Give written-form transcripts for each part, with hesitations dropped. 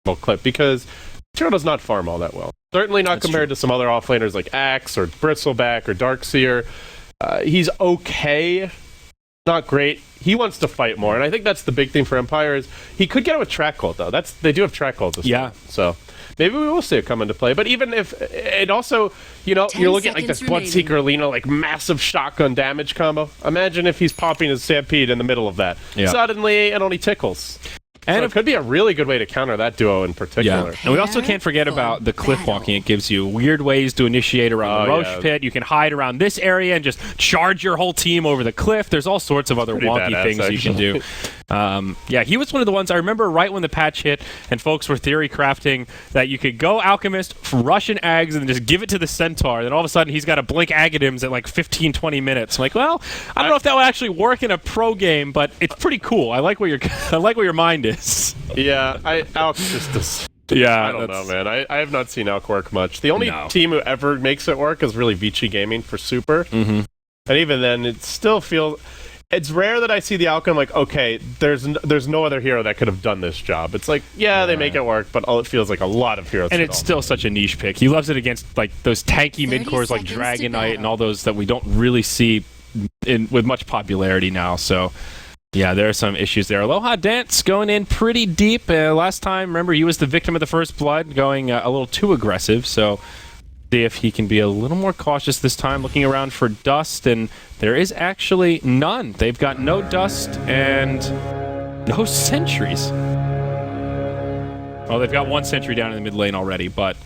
clip because Churro does not farm all that well. Certainly not compared to some other offlaners like Axe or Bristleback or Darkseer. He's okay, not great. He wants to fight more, and I think that's the big thing for Empire is he could get it with track ult though. They do have track ult this time, so maybe we will see it come into play. But even if it also, you know, you're looking at like this Bloodseeker Lina, like massive shotgun damage combo. Imagine if he's popping his Stampede in the middle of that. Suddenly it only tickles. And so it could be a really good way to counter that duo in particular. Yeah. And we also can't forget about the cliff walking. It gives you weird ways to initiate around the Roche pit. You can hide around this area and just charge your whole team over the cliff. There's all sorts of other wonky things you can do. Yeah, he was one of the ones I remember right when the patch hit and folks were theory crafting that you could go Alchemist, rush an Ags, and just give it to the Centaur. Then all of a sudden he's got to blink Agadims at like 15, 20 minutes. I'm like, well, I don't know if that would actually work in a pro game, but it's pretty cool. I like what your mind is. Yeah, Alk just does. Yeah, I don't know, man. I have not seen Alk work much. The only team who ever makes it work is really Vici Gaming for Super. And even then, it still feels... It's rare that I see the outcome like, okay, there's no other hero that could have done this job. It's like, they make it work, but it feels like a lot of heroes. And it's still such a niche pick. He loves it against like those tanky mid-cores like Dragonite and all those that we don't really see with much popularity now. So, yeah, there are some issues there. Aloha Dance going in pretty deep. Last time, remember, he was the victim of the first blood, going a little too aggressive. So, see if he can be a little more cautious this time, looking around for dust, and there is actually none. They've got no dust and no sentries. Oh, they've got one sentry down in the mid lane already, but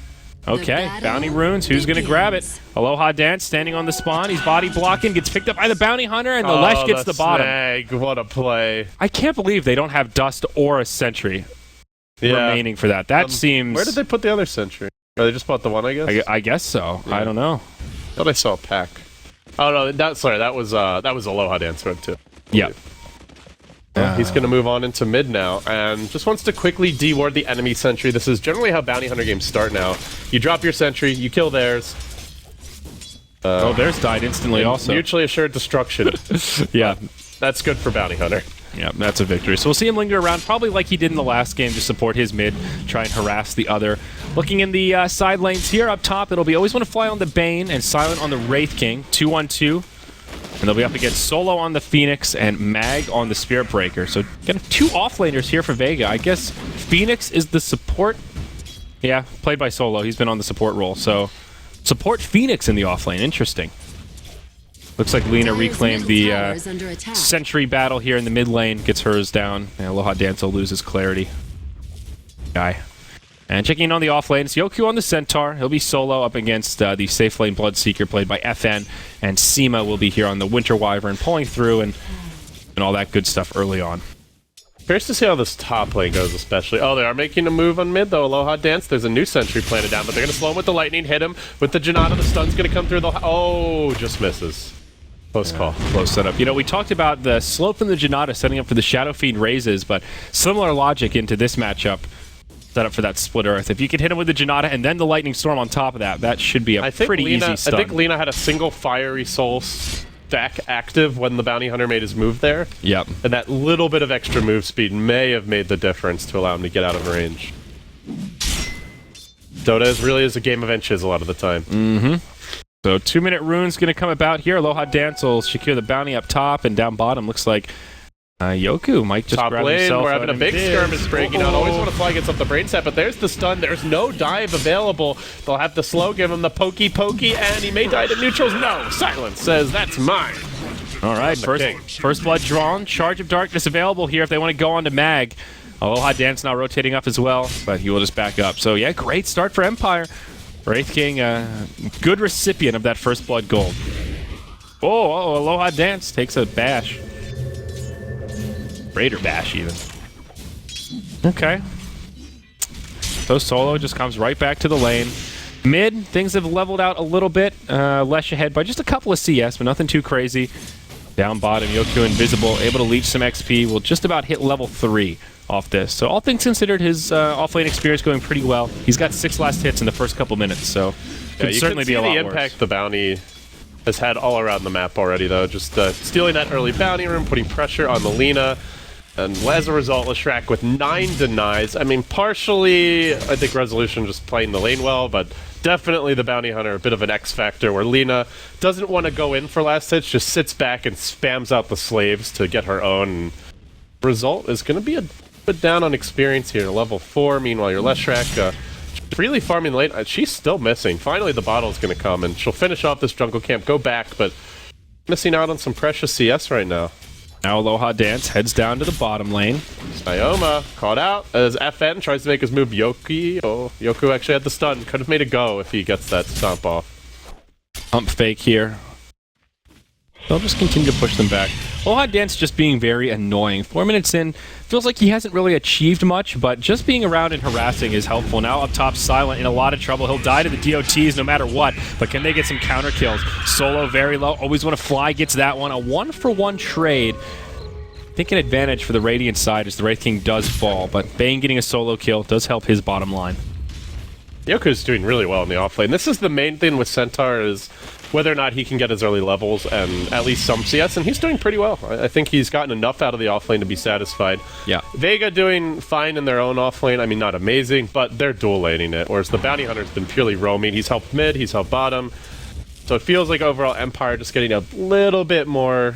okay. Bounty runes, who's going to grab it? Aloha Dance standing on the spawn. He's body blocking, gets picked up by the bounty hunter, and the Lesh gets the bottom. Snag. What a play. I can't believe they don't have dust or a sentry remaining for that. That seems... Where did they put the other sentry? Or they just bought the one, I guess? I guess so. Yeah. I don't know. I thought I saw a pack. Oh, no, that was Aloha Dance Web, too. Yeah. He's going to move on into mid now, and just wants to quickly deward the enemy sentry. This is generally how bounty hunter games start now. You drop your sentry, you kill theirs. Theirs died instantly also. Mutually assured destruction. Yeah. That's good for bounty hunter. Yeah, that's a victory. So we'll see him linger around, probably like he did in the last game, to support his mid, try and harass the other. Looking in the side lanes here up top, it'll be always want to fly on the Bane and Silent on the Wraith King, 2-1-2. And they'll be up against Solo on the Phoenix and Mag on the Spirit Breaker. So kind of two offlaners here for Vega. I guess Phoenix is the support. Yeah, played by Solo. He's been on the support role. So support Phoenix in the offlane. Interesting. Looks like Lina reclaimed the sentry battle here in the mid lane. Gets hers down. And Aloha Dance will lose his clarity. And checking in on the off lane, it's Yoku on the Centaur. He'll be solo up against the safe lane Bloodseeker played by FN. And Seema will be here on the Winter Wyvern, pulling through and all that good stuff early on. Curious to see how this top lane goes, especially. Oh, they are making a move on mid, though. Aloha Dance. There's a new sentry planted down, but they're going to slow him with the lightning, hit him with the Janata. The stun's going to come through. Oh, just misses. Close call. Close setup. You know, we talked about the slope from the Janata setting up for the Shadow Fiend raises, but similar logic into this matchup. Set up for that split earth. If you can hit him with the Janata and then the Lightning Storm on top of that, that should be a pretty easy stun. I think Lina had a single Fiery Soul stack active when the Bounty Hunter made his move there. Yep. And that little bit of extra move speed may have made the difference to allow him to get out of range. Dota really is a game of inches a lot of the time. So 2-minute rune's going to come about here. Aloha Dance will secure the bounty up top, and down bottom looks like Yoku might just top grab lane, himself. We're having a big skirmish breaking out. Always want to fly against up the brain set, but there's the stun. There's no dive available. They'll have to slow, give him the pokey, and he may die to neutrals. No, Silence says that's mine. All right, first blood drawn. Charge of Darkness available here if they want to go on to Mag. Aloha Dance now rotating up as well, but he will just back up. So yeah, great start for Empire. Wraith King, good recipient of that first blood gold. Oh, Aloha Dance takes a bash. Raider bash, even. Okay. So Solo just comes right back to the lane. Mid, things have leveled out a little bit. Lesh ahead by just a couple of CS, but nothing too crazy. Down bottom, Yoku invisible, able to leech some XP. Will just about hit level 3 off this. So all things considered, his offlane experience going pretty well. He's got 6 last hits in the first couple minutes, so could certainly be a lot worse. You can see the impact the bounty has had all around the map already, though. Just stealing that early bounty room, putting pressure on the Lina. And as a result, Leshrac with 9 denies. I mean, partially, I think Resolution just playing the lane well, but definitely the Bounty Hunter, a bit of an X factor where Lina doesn't want to go in for last hits, just sits back and spams out the slaves to get her own. And result is going to be a bit down on experience here, level 4. Meanwhile, your Leshrac really farming late. She's still missing. Finally, the bottle's going to come, and she'll finish off this jungle camp, go back, but missing out on some precious CS right now. Now Aloha Dance heads down to the bottom lane. Ioma caught out as FN tries to make his move. Yoki. Oh, Yoku actually had the stun. Could have made a go if he gets that stomp off. Pump fake here. They'll just continue to push them back. Aloha Dance just being very annoying. 4 minutes in, feels like he hasn't really achieved much, but just being around and harassing is helpful. Now up top, Silent in a lot of trouble. He'll die to the DOTs no matter what, but can they get some counter kills? Solo very low, always want to fly, gets that one. A 1-for-1 trade. I think an advantage for the Radiant side as the Wraith King does fall, but Bane getting a solo kill does help his bottom line. Yoku's doing really well in the offlane. This is the main thing with Centaur is whether or not he can get his early levels and at least some CS, and he's doing pretty well. I think he's gotten enough out of the offlane to be satisfied. Yeah. Vega doing fine in their own offlane. I mean, not amazing, but they're dual laning it, whereas the Bounty Hunter's been purely roaming. He's helped mid, he's helped bottom. So it feels like overall Empire just getting a little bit more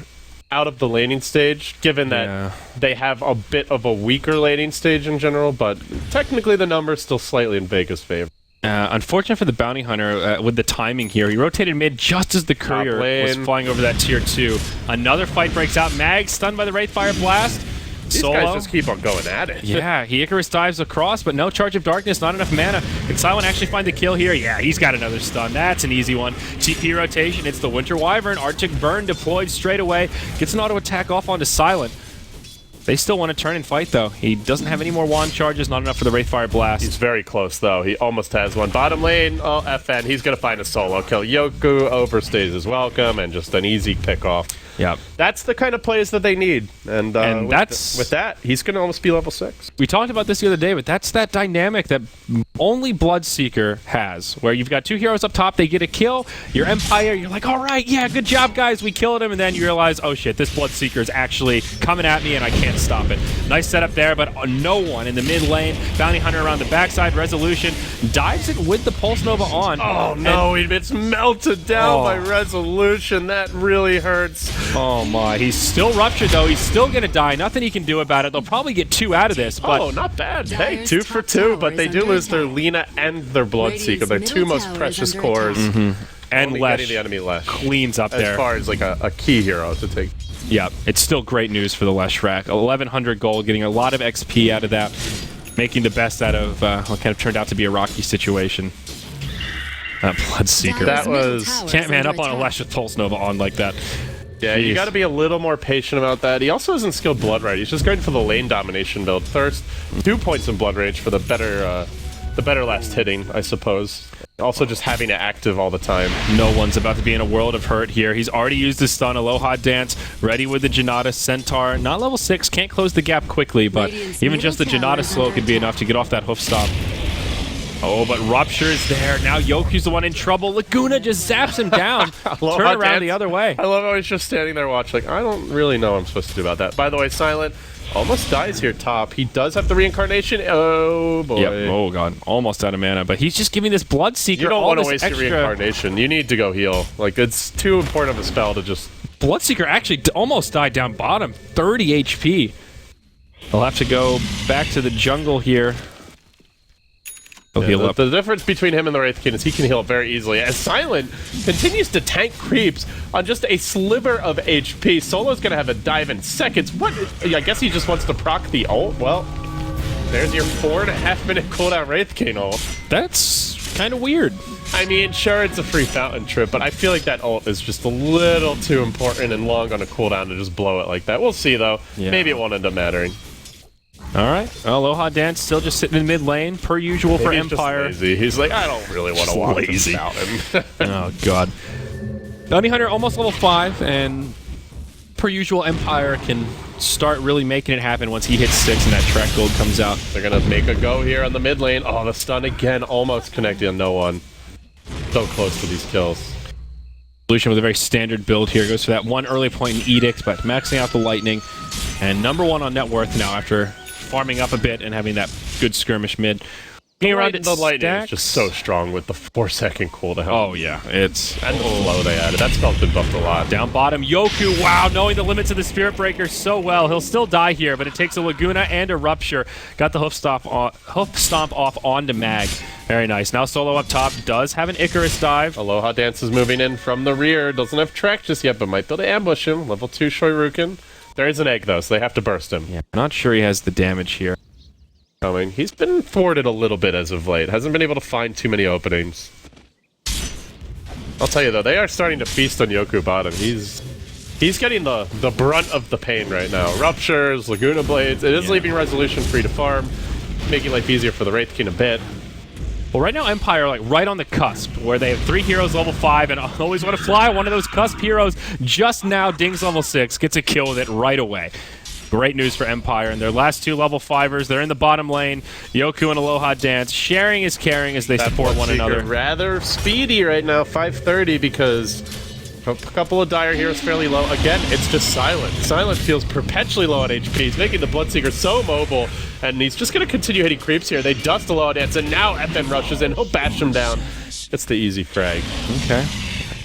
out of the laning stage, given that they have a bit of a weaker laning stage in general, but technically the number's still slightly in Vega's favor. Unfortunate for the Bounty Hunter with the timing here. He rotated mid just as the Courier was flying over that tier 2. Another fight breaks out. Mag stunned by the Wraithfire Blast. These guys just keep on going at it. Yeah, he Icarus dives across, but no Charge of Darkness, not enough mana. Can Silent actually find the kill here? Yeah, he's got another stun. That's an easy one. TP rotation, it's the Winter Wyvern. Arctic Burn deployed straight away. Gets an auto attack off onto Silent. They still want to turn and fight, though. He doesn't have any more wand charges, not enough for the Wraithfire Blast. He's very close, though. He almost has one. Bottom lane, oh, FN, he's going to find a solo kill. Yoku overstays his welcome, and just an easy pick-off. Yep. That's the kind of plays that they need. And with that, he's going to almost be level 6. We talked about this the other day, but that's that dynamic that only Bloodseeker has, where you've got 2 heroes up top, they get a kill, your Empire, you're like, all right, yeah, good job, guys, we killed him, and then you realize, oh shit, this Bloodseeker is actually coming at me, and I can't stop it. Nice setup there, but no one in the mid lane. Bounty Hunter around the backside, Resolution, dives it with the Pulse Nova on. Oh no, it's melted down by Resolution. That really hurts. Oh my, he's still ruptured though. He's still gonna die. Nothing he can do about it. They'll probably get 2 out of this. But not bad. Hey, 2 for 2, but they do lose their Lina and their Bloodseeker, their 2 most precious cores. And Lesh the enemy Lesh cleans up there. As far as like a key hero to take. Yeah, it's still great news for the Leshrac. 1,100 gold, getting a lot of XP out of that, making the best out of what kind of turned out to be a rocky situation. That Bloodseeker. That was... Can't man up on a Lesh with Pulse Nova on like that. Yeah, you got to be a little more patient about that. He also isn't skilled Blood Rage. He's just going for the lane domination build. Thirst, 2 points in Blood Rage for the better last hitting, I suppose. Also just having it active all the time. No one's about to be in a world of hurt here. He's already used his stun. Aloha Dance, ready with the Janata. Centaur, not level 6, can't close the gap quickly, but even just the Janata slow could be enough to get off that hoof stop. Oh, but Rupture is there. Now Yoku's the one in trouble. Laguna just zaps him down. Turn around the other way. I love how he's just standing there watching. Like, I don't really know what I'm supposed to do about that. By the way, Silent almost dies here top. He does have the reincarnation. Oh, boy. Yep. Oh, God. Almost out of mana. But he's just giving this Bloodseeker You don't want to waste your reincarnation. You need to go heal. Like, it's too important of a spell to just... Bloodseeker actually almost died down bottom. 30 HP. They'll have to go back to the jungle here. He'll heal up. The difference between him and the Wraith King is he can heal up very easily, as Silent continues to tank creeps on just a sliver of HP. Solo's gonna have a dive in seconds. What? I guess he just wants to proc the ult. Well, there's your 4.5 minute cooldown Wraith King ult. That's kind of weird. I mean, sure, it's a free fountain trip, but I feel like that ult is just a little too important and long on a cooldown to just blow it like that. We'll see, though. Yeah. Maybe it won't end up mattering. All right. Aloha Dance still just sitting in mid lane, per usual for Empire. Just lazy. He's like, I don't really want to walk this fountain. Oh, God. Bounty Hunter almost level 5, and per usual, Empire can start really making it happen once he hits 6 and that track gold comes out. They're going to make a go here on the mid lane. Oh, the stun again, almost connecting on no one. So close to these kills. Solution with a very standard build here. Goes for that one early point in Edict, but maxing out the Lightning. and #1 on net worth now after farming up a bit and having that good skirmish mid. The lightning is just so strong with the 4-second cooldown. Oh yeah, it's and the flow they added. That's felt been buffed a lot. Down bottom, Yoku. Wow, knowing the limits of the Spirit Breaker so well, he'll still die here, but it takes a Laguna and a Rupture. Got the hoof stomp off onto Mag. Very nice. Now Solo up top does have an Icarus dive. Aloha Dance is moving in from the rear. Doesn't have track just yet, but might be able to ambush him. Level 2 Shoryuken. There is an egg though, so they have to burst him. Yeah, not sure he has the damage here. Coming. He's been thwarted a little bit as of late. Hasn't been able to find too many openings. I'll tell you though, they are starting to feast on Yoku bottom. He's getting the brunt of the pain right now. Ruptures, Laguna Blades. It is leaving Resolution free to farm, making life easier for the Wraith King a bit. Well, right now Empire like right on the cusp, where they have 3 heroes level 5 and always want to fly. One of those cusp heroes just now dings level 6, gets a kill with it right away. Great news for Empire, and their last 2 level 5ers, they're in the bottom lane. Yoku and Aloha Dance, sharing is caring as they support one another. Rather speedy right now, 530, because a couple of Dire heroes fairly low. Again, it's just Silent. Silent feels perpetually low on HP. He's making the Bloodseeker so mobile, and he's just going to continue hitting creeps here. They dust Aloha Dance, and now FN rushes in. He'll bash him down. It's the easy frag. Okay.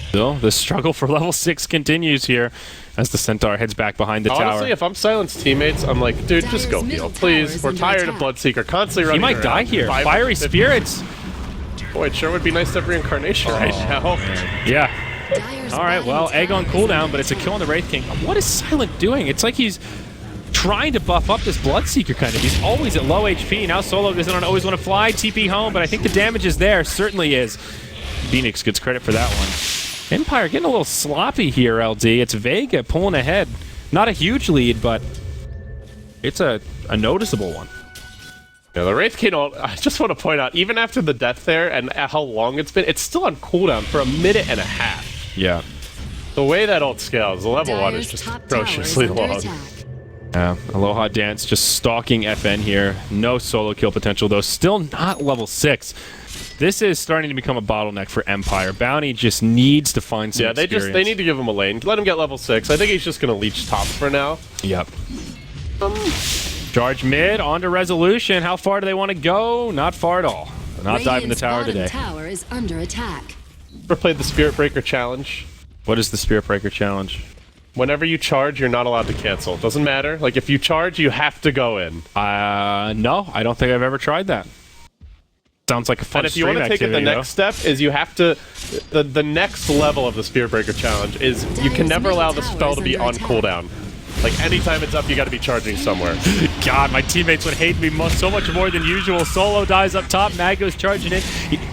Still, the struggle for level 6 continues here as the Centaur heads back behind the tower. Honestly, if I'm Silent's teammates, I'm like, dude, just go heal, please. We're tired of Bloodseeker constantly running around. He might die here. Fiery Spirits. Boy, it sure would be nice to have reincarnation right now. Yeah. All right, well, egg on cooldown, but it's a kill on the Wraith King. What is Silent doing? It's like he's trying to buff up this Bloodseeker kind of. He's always at low HP. Now Solo doesn't always want to fly, TP home, but I think the damage is there. Certainly is. Phoenix gets credit for that one. Empire getting a little sloppy here, LD. It's Vega pulling ahead. Not a huge lead, but it's a noticeable one. Yeah, the Wraith King, I just want to point out, even after the death there and how long it's been, it's still on cooldown for 1.5 minutes. Yeah. The way that ult scales, the level 1 is just atrociously long. Aloha Dance just stalking FN here. No solo kill potential, though. Still not level 6. This is starting to become a bottleneck for Empire. Bounty just needs to find some experience. They need to give him a lane. Let him get level 6. I think he's just going to leech top for now. Yep. Charge mid, onto Resolution. How far do they want to go? Not far at all. Not diving the tower today. Tower is under attack. Ever played the Spirit Breaker challenge? What is the Spirit Breaker challenge? Whenever you charge, you're not allowed to cancel. Doesn't matter. Like, if you charge, you have to go in. No, I don't think I've ever tried that. Sounds like a fun stream activity. And if you want to take it the next step, is you have to... The next level of the Spirit Breaker challenge is you can never allow the spell to be on cooldown. Like, anytime it's up, you got to be charging somewhere. God, my teammates would hate me so much more than usual. Solo dies up top. Mag goes charging in.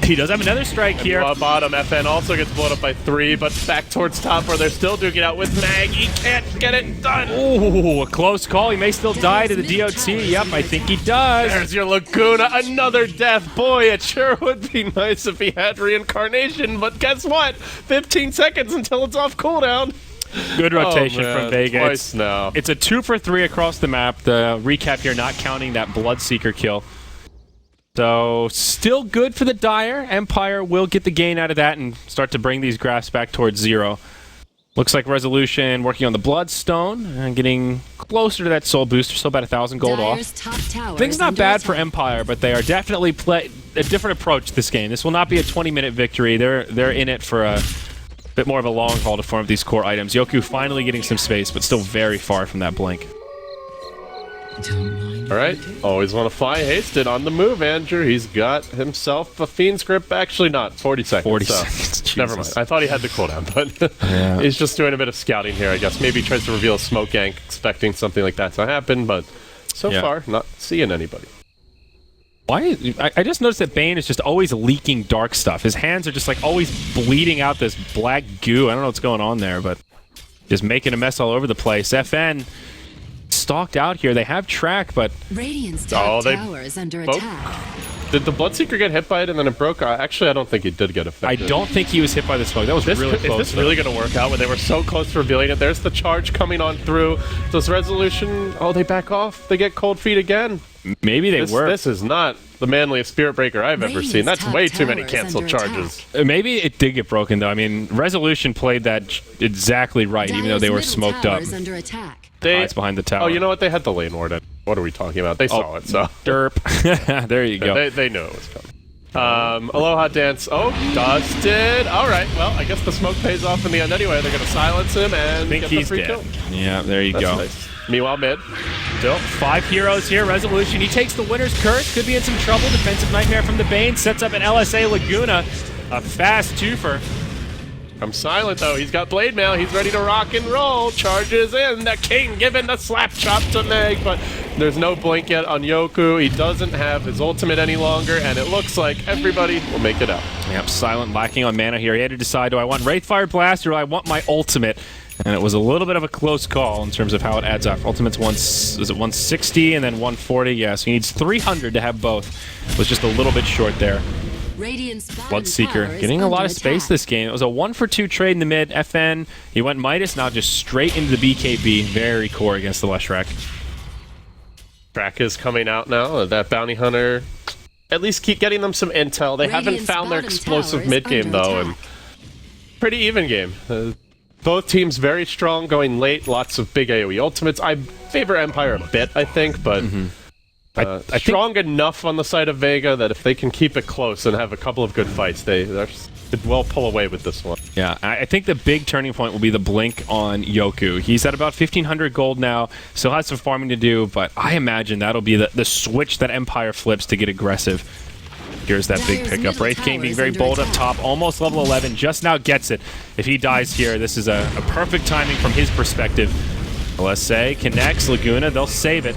He does have another strike here. Bottom, FN also gets blown up by 3, but back towards top where they're still duking it out with Mag. He can't get it done. Ooh, a close call. He may still die to the DOT. Yep, I think he does. There's your Laguna. Another death. Boy, it sure would be nice if he had reincarnation, but guess what? 15 seconds until it's off cooldown. Good rotation from Vega. Twice now. It's a 2 for 3 across the map. The recap here not counting that Bloodseeker kill. So, still good for the Dire. Empire will get the gain out of that and start to bring these graphs back towards 0. Looks like Resolution working on the Bloodstone and getting closer to that soul booster. Still about 1,000 gold off. Things not bad for Empire, but they are definitely a different approach to this game. This will not be a 20-minute victory. They're in it for a bit more of a long haul to farm these core items. Yoku finally getting some space, but still very far from that blink. Alright, always want to fly hasted on the move, Andrew. He's got himself a Fiend's Grip. Actually not, 40 seconds. 40 seconds, never mind. I thought he had the cooldown, but yeah. He's just doing a bit of scouting here, I guess. Maybe he tries to reveal a smoke gank, expecting something like that to happen, but so far, not seeing anybody. Why? I just noticed that Bane is just always leaking dark stuff. His hands are just like always bleeding out this black goo. I don't know what's going on there, but just making a mess all over the place. FN stalked out here. They have track, but Radiant's top tower is under attack. Did the Bloodseeker get hit by it and then it broke? Actually, I don't think he did get affected. I don't think he was hit by the smoke. That was really close. Is this really going to work out when they were so close to revealing it? There's the charge coming on through. Does Resolution... Oh, they back off. They get cold feet again. Maybe they were. This is not the manliest Spirit Breaker I've ever Radiant's seen. That's top way too many tower is canceled under charges. Maybe it did get broken, though. I mean, Resolution played that exactly right, even though they were smoked up. Under attack. Hides behind the tower. Oh, you know what? They had the lane ward in. What are we talking about? They saw it, so. Derp. There you go. They knew it was coming. Aloha Dance. Oh, dusted. All right. Well, I guess the smoke pays off in the end anyway. They're going to silence him and think get the he's free dead. kill. Yeah, there you go. Nice. Meanwhile, mid. Still, 5 heroes here. Resolution. He takes the winner's curse. Could be in some trouble. Defensive Nightmare from the Bane. Sets up an LSA Laguna. A fast twofer. I'm silent, though. He's got Blade Mail. He's ready to rock and roll. Charges in. The King giving the slap chop to Meg, but there's no blink yet on Yoku. He doesn't have his ultimate any longer, and it looks like everybody will make it out. Yep, Silent lacking on mana here. He had to decide, do I want Wraithfire Blast or do I want my ultimate? And it was a little bit of a close call in terms of how it adds up. Ultimate's is it 160 and then 140? Yeah, so he needs 300 to have both. Was just a little bit short there. Bloodseeker getting a lot of space this game. It was a 1-for-2 trade in the mid. FN, he went Midas, now just straight into the BKB. Very core against the Leshrac. Track is coming out now. That Bounty Hunter, at least keep getting them some intel. They haven't found their explosive mid game, though, and pretty even game. Both teams very strong going late. Lots of big AoE ultimates. I favor Empire a bit, I think, but I strong enough on the side of Vega that if they can keep it close and have a couple of good fights, they could well pull away with this one. Yeah, I think the big turning point will be the blink on Yoku. He's at about 1,500 gold now, still has some farming to do, but I imagine that'll be the switch that Empire flips to get aggressive. Here's that big pickup. Wraith King being very bold up top, almost level 11, just now gets it. If he dies here, this is a perfect timing from his perspective. LSA connects Laguna, they'll save it.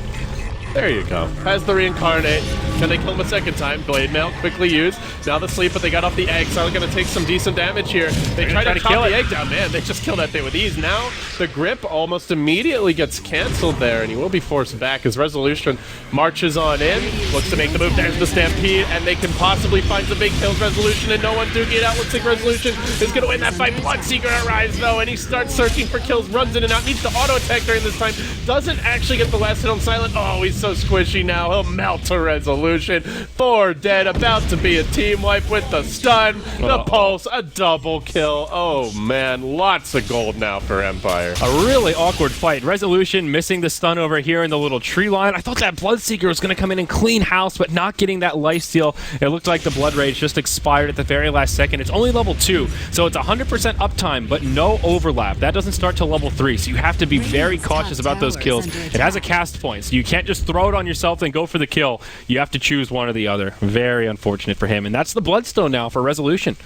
There you go. Has the reincarnate. Can they kill him a second time? Blade Mail quickly used. Now the sleep, but they got off the egg. Silent gonna take some decent damage here. They try to kill the egg down. Man, they just kill that thing with ease. Now the grip almost immediately gets canceled there, and he will be forced back as Resolution marches on in. Looks to make the move. There's the Stampede, and they can possibly find some big kills. Resolution and no one duking it out. Looks like Resolution is gonna win that fight. Bloodseeker arrives though, and he starts searching for kills. Runs in and out. Needs to auto attack during this time. Doesn't actually get the last hit on Silent. Oh, he's so squishy now. He'll melt to Resolution. 4 dead, about to be a team wipe with the stun, the pulse, a double kill. Oh man, lots of gold now for Empire. A really awkward fight. Resolution missing the stun over here in the little tree line. I thought that Bloodseeker was going to come in and clean house, but not getting that lifesteal. It looked like the Blood Rage just expired at the very last second. It's only level 2, so it's 100% uptime, but no overlap. That doesn't start till level 3, so you have to be very cautious about those kills. It has a cast point, so you can't just throw it on yourself and go for the kill. You have to choose one or the other. Very unfortunate for him, and that's the Bloodstone now for Resolution.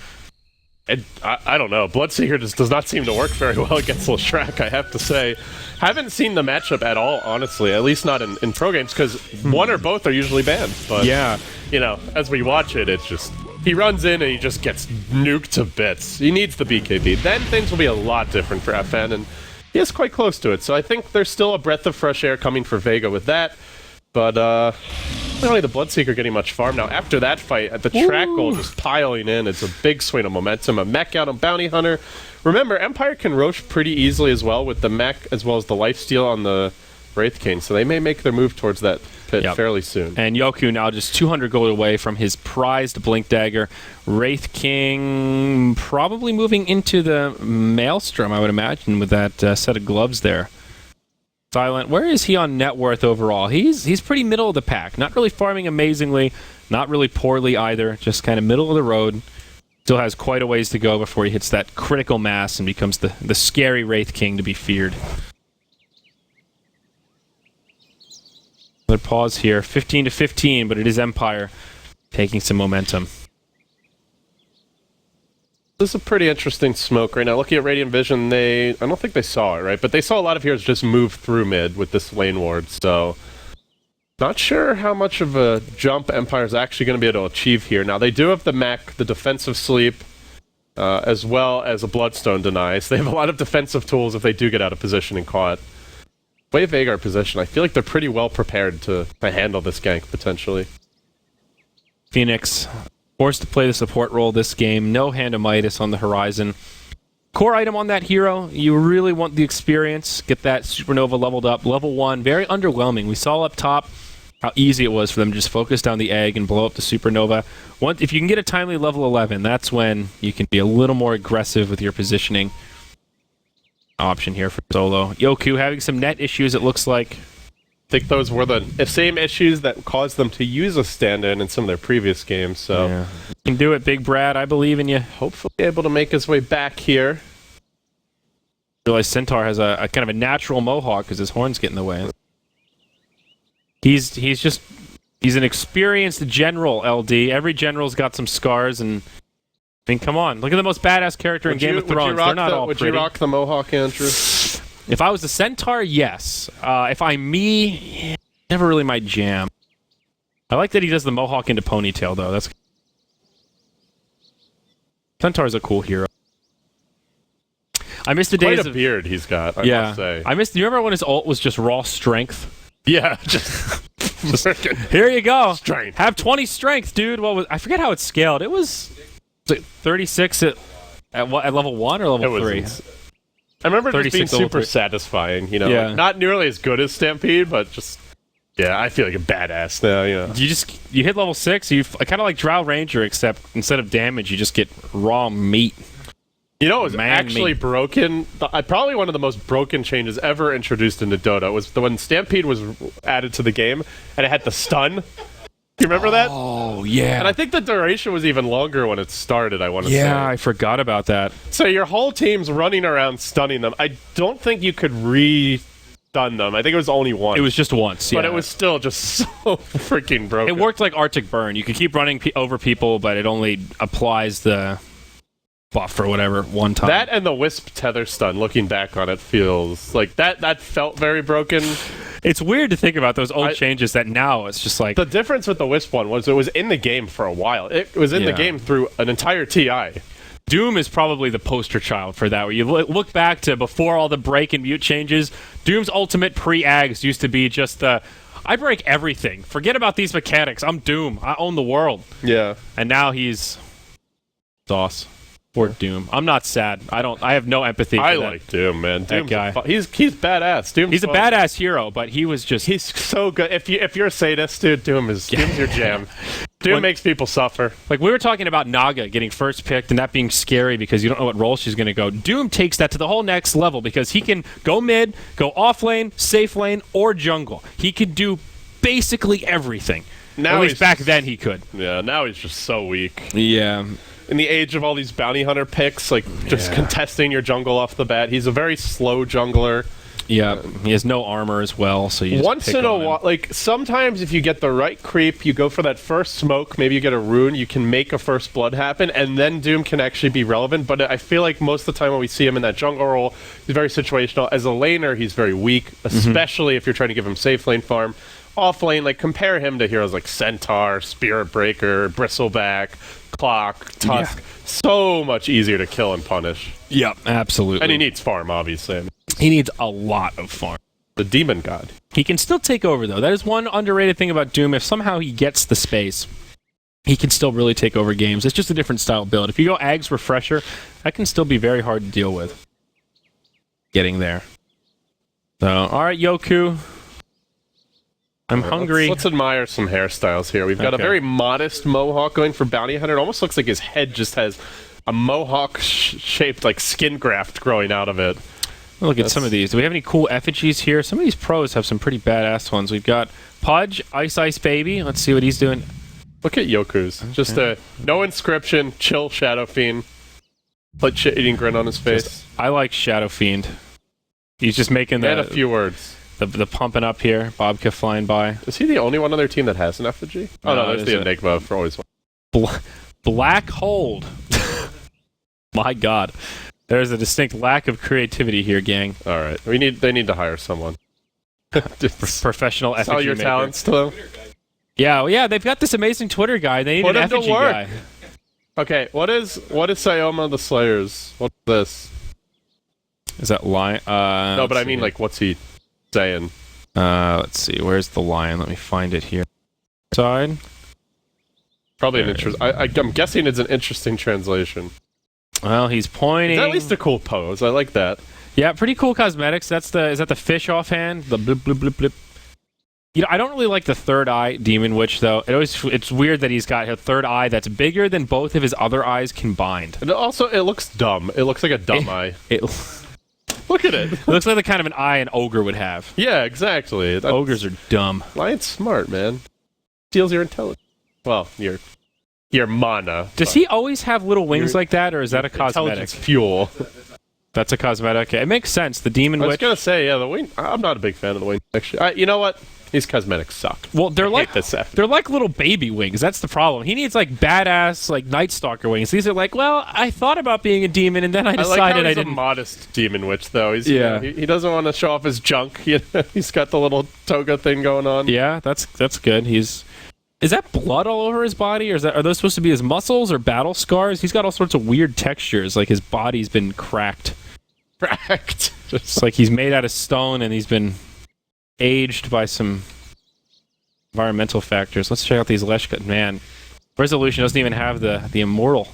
I don't know. Bloodseeker just does not seem to work very well against Leshrac, I have to say. Haven't seen the matchup at all, honestly. At least not in pro games, because one or both are usually banned. But, yeah, you know, as we watch it, it's just... He runs in and he just gets nuked to bits. He needs the BKB. Then things will be a lot different for FN, and he is quite close to it. So I think there's still a breath of fresh air coming for Vega with that. But, not only the Bloodseeker getting much farm now. After that fight, at the track goal just piling in, it's a big swing of momentum. A mech out on Bounty Hunter. Remember, Empire can roach pretty easily as well with the mech as well as the lifesteal on the Wraith King, so they may make their move towards that pit fairly soon. And Yoku now just 200 gold away from his prized Blink Dagger. Wraith King probably moving into the Maelstrom, I would imagine, with that set of gloves there. Silent, where is he on net worth overall? He's pretty middle of the pack. Not really farming amazingly, not really poorly either. Just kind of middle of the road. Still has quite a ways to go before he hits that critical mass and becomes the scary Wraith King to be feared. Another pause here. 15 to 15, but it is Empire taking some momentum. This is a pretty interesting smoke right now. Looking at Radiant Vision, I don't think they saw it, right? But they saw a lot of heroes just move through mid with this lane ward, so... Not sure how much of a jump Empire's actually going to be able to achieve here. Now, they do have the mech, the defensive sleep, as well as a Bloodstone deny, so they have a lot of defensive tools if they do get out of position and caught. Way Vega are positioned, I feel like they're pretty well prepared to handle this gank, potentially. Phoenix... forced to play the support role this game. No Hand of Midas on the horizon. Core item on that hero, you really want the experience. Get that Supernova leveled up. Level 1, very underwhelming. We saw up top, how easy it was for them to just focus down the egg and blow up the supernova. If you can get a timely level 11, that's when you can be a little more aggressive with your positioning option here for solo. Yoku having some net issues, it looks like. I think those were the same issues that caused them to use a stand-in in some of their previous games. So yeah. You can do it, Big Brad. I believe in you. Hopefully able to make his way back here. I realize Centaur has a kind of a natural mohawk because his horns get in the way. He's an experienced general, LD. Every general's got some scars, and I mean, come on, look at the most badass character in Game of Thrones. They're not all pretty. Would you rock the mohawk, Andrew? If I was the Centaur, yes. If I'm me, never really my jam. I like that he does the mohawk into ponytail, though. That's Centaur's a cool hero. I miss the days of of beard he's got. I must say. I miss. Do you remember when his ult was just raw strength? Yeah, just here you go. Strength. Have 20 strength, dude. I forget how it's scaled. It was like 36 at level 1 or level 3? I remember it just being super satisfying, you know. Yeah. Like, not nearly as good as Stampede, but just I feel like a badass now, you know. You hit level 6, you kind of like Drow Ranger, except instead of damage, you just get raw meat. You know, it was actually broken. Probably one of the most broken changes ever introduced into Dota was when Stampede was added to the game, and it had the stun. You remember that? Oh, yeah. And I think the duration was even longer when it started, I want to say. Yeah, I forgot about that. So your whole team's running around stunning them. I don't think you could re-stun them. I think it was only once. It was just once, yeah. But it was still just so freaking broken. It worked like Arctic Burn. You could keep running over people, but it only applies the buff or whatever one time. That and the Wisp tether stun, looking back on it, feels like that felt very broken. It's weird to think about those old changes that now it's just like... The difference with the Wisp one was it was in the game for a while. It was in the game through an entire TI. Doom is probably the poster child for that, where you look back to before all the break and mute changes. Doom's ultimate pre-ags used to be just the, I break everything. Forget about these mechanics. I'm Doom. I own the world. Yeah. And now he's DOS. Or Doom. I'm not sad. I have no empathy for I that. like Doom, man. That guy. He's badass. He's a badass hero, but he's so good. If you're a sadist, dude, Doom's your jam. Doom makes people suffer. Like we were talking about Naga getting first picked and that being scary because you don't know what role she's going to go. Doom takes that to the whole next level because he can go mid, go off lane, safe lane, or jungle. He could do basically everything. Now, at least back then he could. Yeah, now he's just so weak. Yeah. In the age of all these bounty hunter picks, like just contesting your jungle off the bat, he's a very slow jungler. Yeah, he has no armor as well, so you just once in a while, like sometimes if you get the right creep, you go for that first smoke, maybe you get a rune, you can make a first blood happen, and then Doom can actually be relevant. But I feel like most of the time when we see him in that jungle role, he's very situational. As a laner, he's very weak, especially if you're trying to give him safe lane farm. Off lane, like compare him to heroes like Centaur, Spirit Breaker, Bristleback, Clock, Tusk. Yeah. So much easier to kill and punish. Yep, absolutely. And he needs farm, obviously. He needs a lot of farm. The demon god. He can still take over, though. That is one underrated thing about Doom. If somehow he gets the space, he can still really take over games. It's just a different style build. If you go Ags Refresher, that can still be very hard to deal with. Getting there. So, all right, Yoku. I'm hungry. Let's admire some hairstyles here. We've got a very modest mohawk going for Bounty Hunter. It almost looks like his head just has a mohawk-shaped like skin graft growing out of it. Look at some of these. Do we have any cool effigies here? Some of these pros have some pretty badass ones. We've got Pudge, Ice Baby. Let's see what he's doing. Look at Yoku's. Okay. Just no inscription, chill Shadow Fiend. Put shit-eating grin on his face. I like Shadow Fiend. He's just making a few words. The pumping up here, Bobka flying by. Is he the only one on their team that has an effigy? Oh no, there's the Enigma for always one. Black Hold. My God. There's a distinct lack of creativity here, gang. Alright. They need to hire someone. Professional effigy Sell your maker. talents to them. Yeah, they've got this amazing Twitter guy. They need an effigy guy. Okay, what is Sayoma the Slayers? What's this? Is that lion? No, but I mean like what's he saying? Let's see. Where's the lion? Let me find it here. Side. Probably an interesting. I'm guessing it's an interesting translation. Well, he's pointing. It's at least a cool pose. I like that. Yeah, pretty cool cosmetics. Is that the fish offhand? The blip blip blip blip. You know, I don't really like the third eye Demon Witch, though. It's weird that he's got a third eye that's bigger than both of his other eyes combined. And also, it looks dumb. It looks like a dumb eye. Look at it. It looks like the kind of an eye an ogre would have. Yeah, exactly. Ogres are dumb. Lion's smart, man. Steals your intelligence. Well, your mana. Does he always have little wings like that, or is that a cosmetic? Intelligence fuel. That's a cosmetic. It makes sense. The Demon Witch. I was gonna say, yeah, the wing. I'm not a big fan of the wing. Actually, you know what? These cosmetics suck. Well, they're I hate this they're like little baby wings. That's the problem. He needs like badass like Night Stalker wings. These are like, well, I thought about being a demon, and then I decided I didn't. A modest demon witch, though. He's, yeah, he doesn't want to show off his junk. He's got the little toga thing going on. Yeah, that's good. Is that blood all over his body, or are those supposed to be his muscles or battle scars? He's got all sorts of weird textures, like his body's been cracked. It's like he's made out of stone, and he's been aged by some environmental factors. Let's check out these Lesh cut. Man, Resolution doesn't even have the immortal.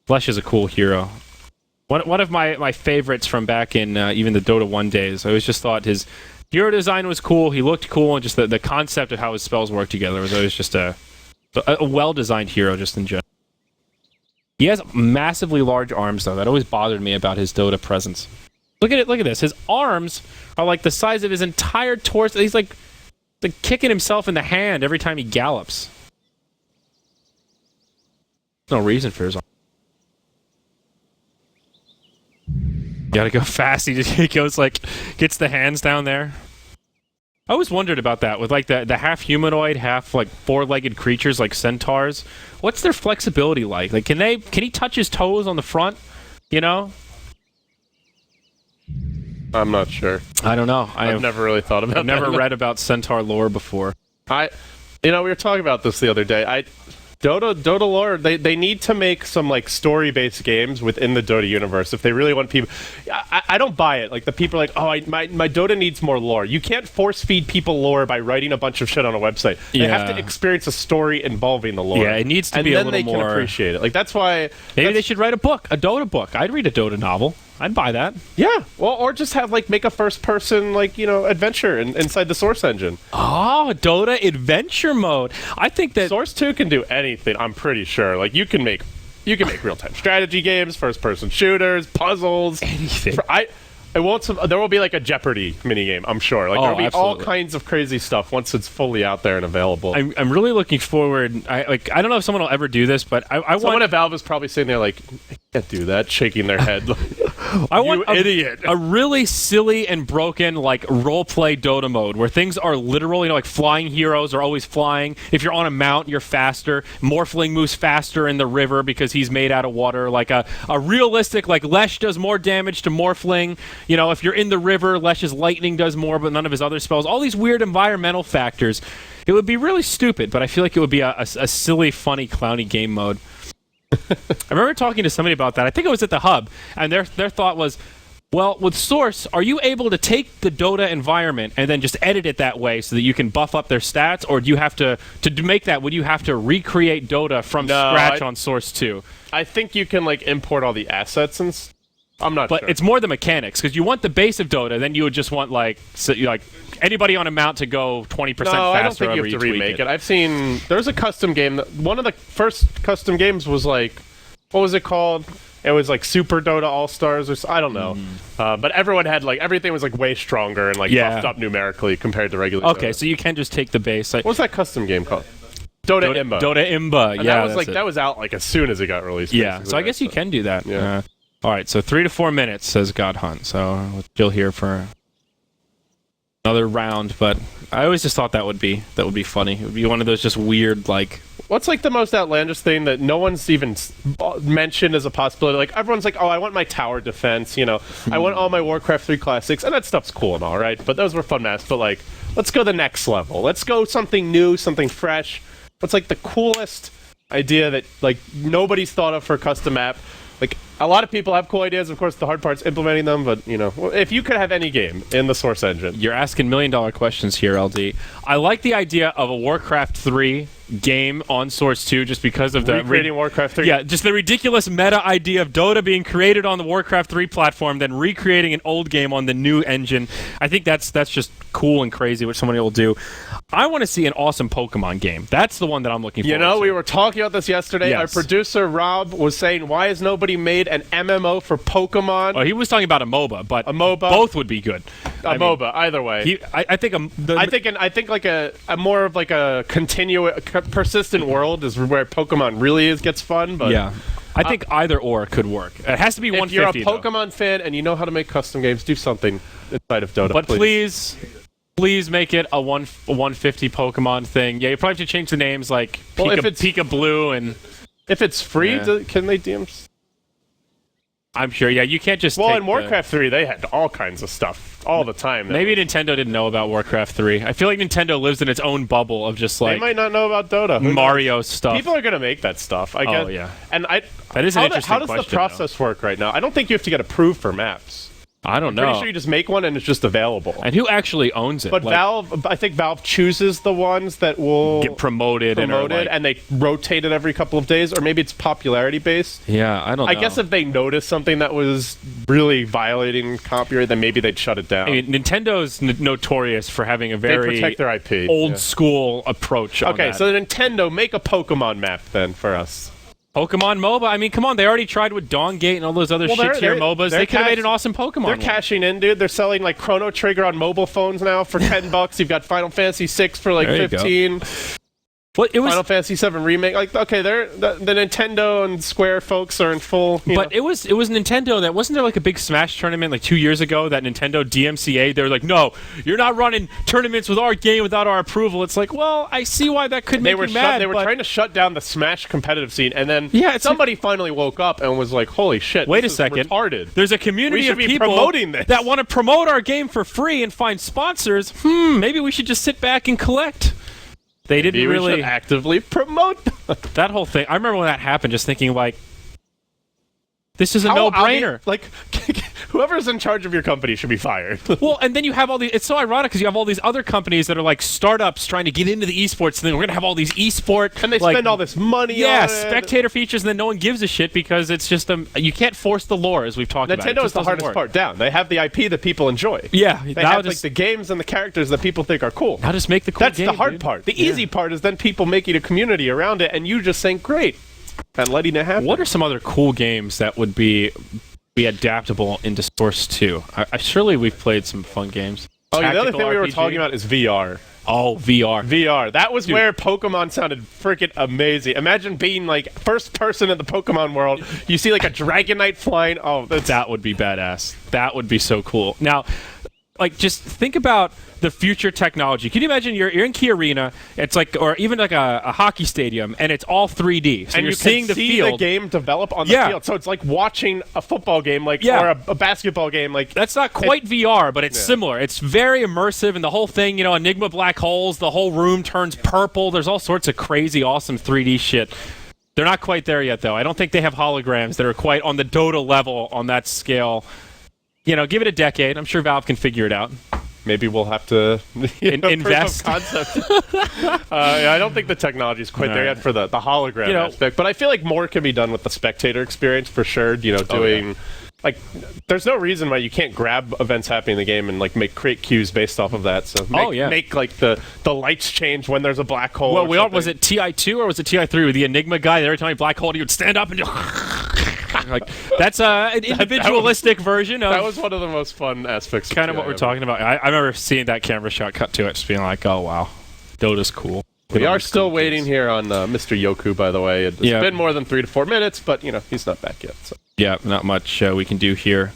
Lesh is a cool hero. One of my favorites from back in even the Dota 1 days. I always just thought his hero design was cool. He looked cool, and just the concept of how his spells work together was always just a well-designed hero just in general. He has massively large arms, though. That always bothered me about his Dota presence. Look at it. Look at this. His arms are like the size of his entire torso. He's like kicking himself in the hand every time he gallops. No reason for his arms. Gotta go fast. He goes like, gets the hands down there. I always wondered about that with like the half humanoid, half like four-legged creatures like centaurs. What's their flexibility like? Like, can he touch his toes on the front? You know? I'm not sure. I don't know. I've never really thought about. I've never read about centaur lore before. We were talking about this the other day. Dota lore, they need to make some like story-based games within the Dota universe if they really want people. I don't buy it. Like the people are like, oh, my Dota needs more lore. You can't force-feed people lore by writing a bunch of shit on a website. They have to experience a story involving the lore. Yeah, it needs to be a little more. And then they can appreciate it. Like that's why. Maybe they should write a Dota book. I'd read a Dota novel. I'd buy that. Yeah, well, or just have make a first-person adventure inside the Source engine. Oh, Dota adventure mode. I think that Source 2 can do anything. I'm pretty sure. Like you can make real-time strategy games, first-person shooters, puzzles, anything. There will be like a Jeopardy minigame. I'm sure. Like there will be absolutely. all kinds of crazy stuff once it's fully out there and available. I'm really looking forward. I don't know if someone will ever do this, but someone at Valve is probably sitting there like, I can't do that, shaking their head. I want idiot. A really silly and broken role-play Dota mode where things are literal. Like flying heroes are always flying. If you're on a mount, you're faster. Morphling moves faster in the river because he's made out of water. Like a realistic, Lesh does more damage to Morphling. If you're in the river, Lesh's lightning does more, but none of his other spells. All these weird environmental factors. It would be really stupid, but I feel like it would be a silly, funny, clowny game mode. I remember talking to somebody about that. I think it was at the Hub, and their thought was, well, with Source, are you able to take the Dota environment and then just edit it that way so that you can buff up their stats, or do you have to make that, would you have to recreate Dota from scratch on Source 2? I think you can import all the assets and I'm not sure. But it's more the mechanics, because you want the base of Dota, then you would just want anybody on a mount to go 20% faster. No, I don't think you have to remake it. I've seen there's a custom game one of the first custom games was what was it called? It was Super Dota All Stars or I don't know. But everyone had everything was way stronger and buffed up numerically compared to regular. Okay, Dota. so you can just take the base. What was that custom game called? Dota Imba. Dota Imba. And yeah, that was out as soon as it got released. Yeah, so I guess you can do that. Yeah. All right, so 3 to 4 minutes, says God Hunt. So we're still here for another round, but I always just thought that would be funny. It would be one of those just weird, What's the most outlandish thing that no one's even mentioned as a possibility? Everyone's oh, I want my tower defense, I want all my Warcraft 3 classics, and that stuff's cool and all, right? But those were fun maps, but let's go the next level. Let's go something new, something fresh. What's the coolest idea that nobody's thought of for a custom map? A lot of people have cool ideas. Of course, the hard part's implementing them. But if you could have any game in the Source engine, you're asking $1 million questions here, LD. I like the idea of a Warcraft 3 game on Source 2 just because of the recreating Warcraft 3. Yeah, just the ridiculous meta idea of Dota being created on the Warcraft 3 platform, then recreating an old game on the new engine. I think that's just cool and crazy what somebody will do. I want to see an awesome Pokemon game. That's the one that I'm looking for. You know, we were talking about this yesterday. Yes. Our producer, Rob, was saying, why has nobody made an MMO for Pokemon? Well, he was talking about a MOBA, but a MOBA? Both would be good. A MOBA, either way. I think like a more of like a persistent world is where Pokemon really gets fun. But yeah. I think either or could work. It has to be 150. If you're a Pokemon fan and you know how to make custom games, do something inside of Dota. But please make it a 150 Pokemon thing. Yeah, you probably have to change the names like Pika Blue and. If it's free, can they DM? I'm sure. Yeah, you can't just. Well, in Warcraft 3, they had all kinds of stuff all the time. Maybe Nintendo didn't know about Warcraft 3. I feel like Nintendo lives in its own bubble of just like. They might not know about Dota. Mario stuff. People are gonna make that stuff. I guess. Oh yeah. And that is an interesting How does question, the process work right now? I don't think you have to get approved for maps. I don't know. I'm pretty sure you just make one and it's just available. And who actually owns it? But I think Valve chooses the ones that will get promoted and they rotate it every couple of days, or maybe it's popularity based. Yeah, I don't know. I guess if they noticed something that was really violating copyright, then maybe they'd shut it down. I mean, Nintendo's notorious for having a very they protect their IP. Old school approach. Okay, so Nintendo, make a Pokemon map then for us. Pokemon MOBA? I mean, come on. They already tried with Dawngate and all those other shit-tier MOBAs. They could have made an awesome Pokemon They're cashing in, dude. They're selling, like, Chrono Trigger on mobile phones now for $10. You've got Final Fantasy VI for, like, 15. Final Fantasy VII Remake. Like, okay, the Nintendo and Square folks are in full... But it was Nintendo that... Wasn't there, like, a big Smash tournament, like, 2 years ago that Nintendo DMCA? They were like, no, you're not running tournaments with our game without our approval. It's like, well, I see why that could make you mad. They were trying to shut down the Smash competitive scene, and then somebody finally woke up and was like, holy shit, wait a second. Retarded. There's a community of people promoting this. that want to promote our game for free and find sponsors. Maybe we should just sit back and collect. They didn't really we should actively promote that whole thing. I remember when that happened, just thinking like, this is a no-brainer. Like, whoever's in charge of your company should be fired. Well, and then you have all these... It's so ironic because you have all these other companies that are like startups trying to get into the esports, and then we're going to have all these esport... And they spend all this money on it. Spectator features, and then no one gives a shit because it's just... you can't force the lore, as we've talked about. Nintendo is the hardest part down. They have the IP that people enjoy. Yeah. They have like the games and the characters that people think are cool. Now just make the cool That's the hard part. The easy part is then people making a community around it, and you just saying, great, and letting it happen. What are some other cool games that would be adaptable into Source 2? Surely we've played some fun games. Oh, yeah, the other thing we were talking about is VR. Oh, VR. VR. That was where Pokemon sounded freaking amazing. Imagine being, like, first person in the Pokemon world. You see, like, a Dragonite flying. Oh, that would be badass. That would be so cool. Now, like, just think about the future technology. Can you imagine you're in Key Arena, it's like, or even like a hockey stadium, and it's all 3D. So and you're you seeing can see the game develop on the field. So it's like watching a football game, like, or a basketball game. Like, that's not quite VR, but it's similar. It's very immersive, and the whole thing, you know, Enigma black holes, the whole room turns purple. There's all sorts of crazy, awesome 3D shit. They're not quite there yet, though. I don't think they have holograms that are quite on the Dota level on that scale. You know, give it a decade. I'm sure Valve can figure it out. Maybe we'll have to invest. Concept. I don't think the technology is quite there yet for the hologram aspect, but I feel like more can be done with the spectator experience for sure. You know, doing like, there's no reason why you can't grab events happening in the game and like create queues based off of that. So make like the lights change when there's a black hole. Well, was it TI2 or was it TI3 with the Enigma guy? Every time he black hole, he would stand up and just like, that's an individualistic version of... That was one of the most fun aspects. Kind of what we're talking about. I remember seeing that camera shot cut to it, just being like, oh, wow. Dota's cool. We are still waiting here on Mr. Yoku, by the way. It's been more than 3 to 4 minutes, but, you know, he's not back yet. So. Yeah, not much we can do here.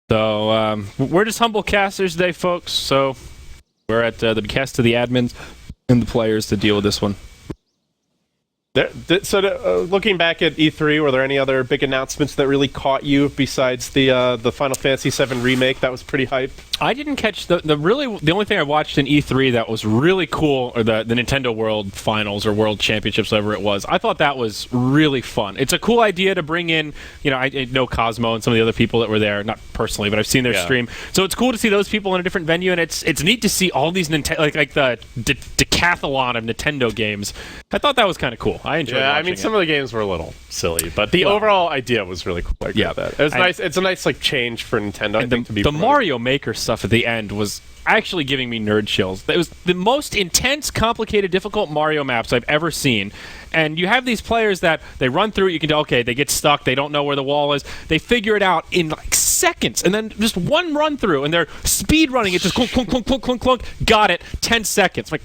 So, we're just humble casters today, folks. So, we're at the behest of the admins and the players to deal with this one. Looking back at E3, were there any other big announcements that really caught you besides the Final Fantasy VII remake? That was pretty hype. I didn't catch the only thing I watched in E3 that was really cool, or the Nintendo World Finals or World Championships, whatever it was. I thought that was really fun. It's a cool idea to bring in, I know Cosmo and some of the other people that were there, not personally, but I've seen their stream. So it's cool to see those people in a different venue, and it's neat to see all these like the decathlon of Nintendo games. I thought that was kind of cool. I enjoyed watching I mean, some of the games were a little silly, but the overall idea was really cool. That. It was nice. It's a nice change for Nintendo. I think to be the Mario Maker stuff at the end was actually giving me nerd chills. It was the most intense, complicated, difficult Mario maps I've ever seen. And you have these players that they run through it, you can tell, okay, they get stuck, they don't know where the wall is. They figure it out in like seconds, and then just one run through, and they're speed running it, just clunk, clunk, clunk, clunk, clunk, clunk, got it, 10 seconds. Like,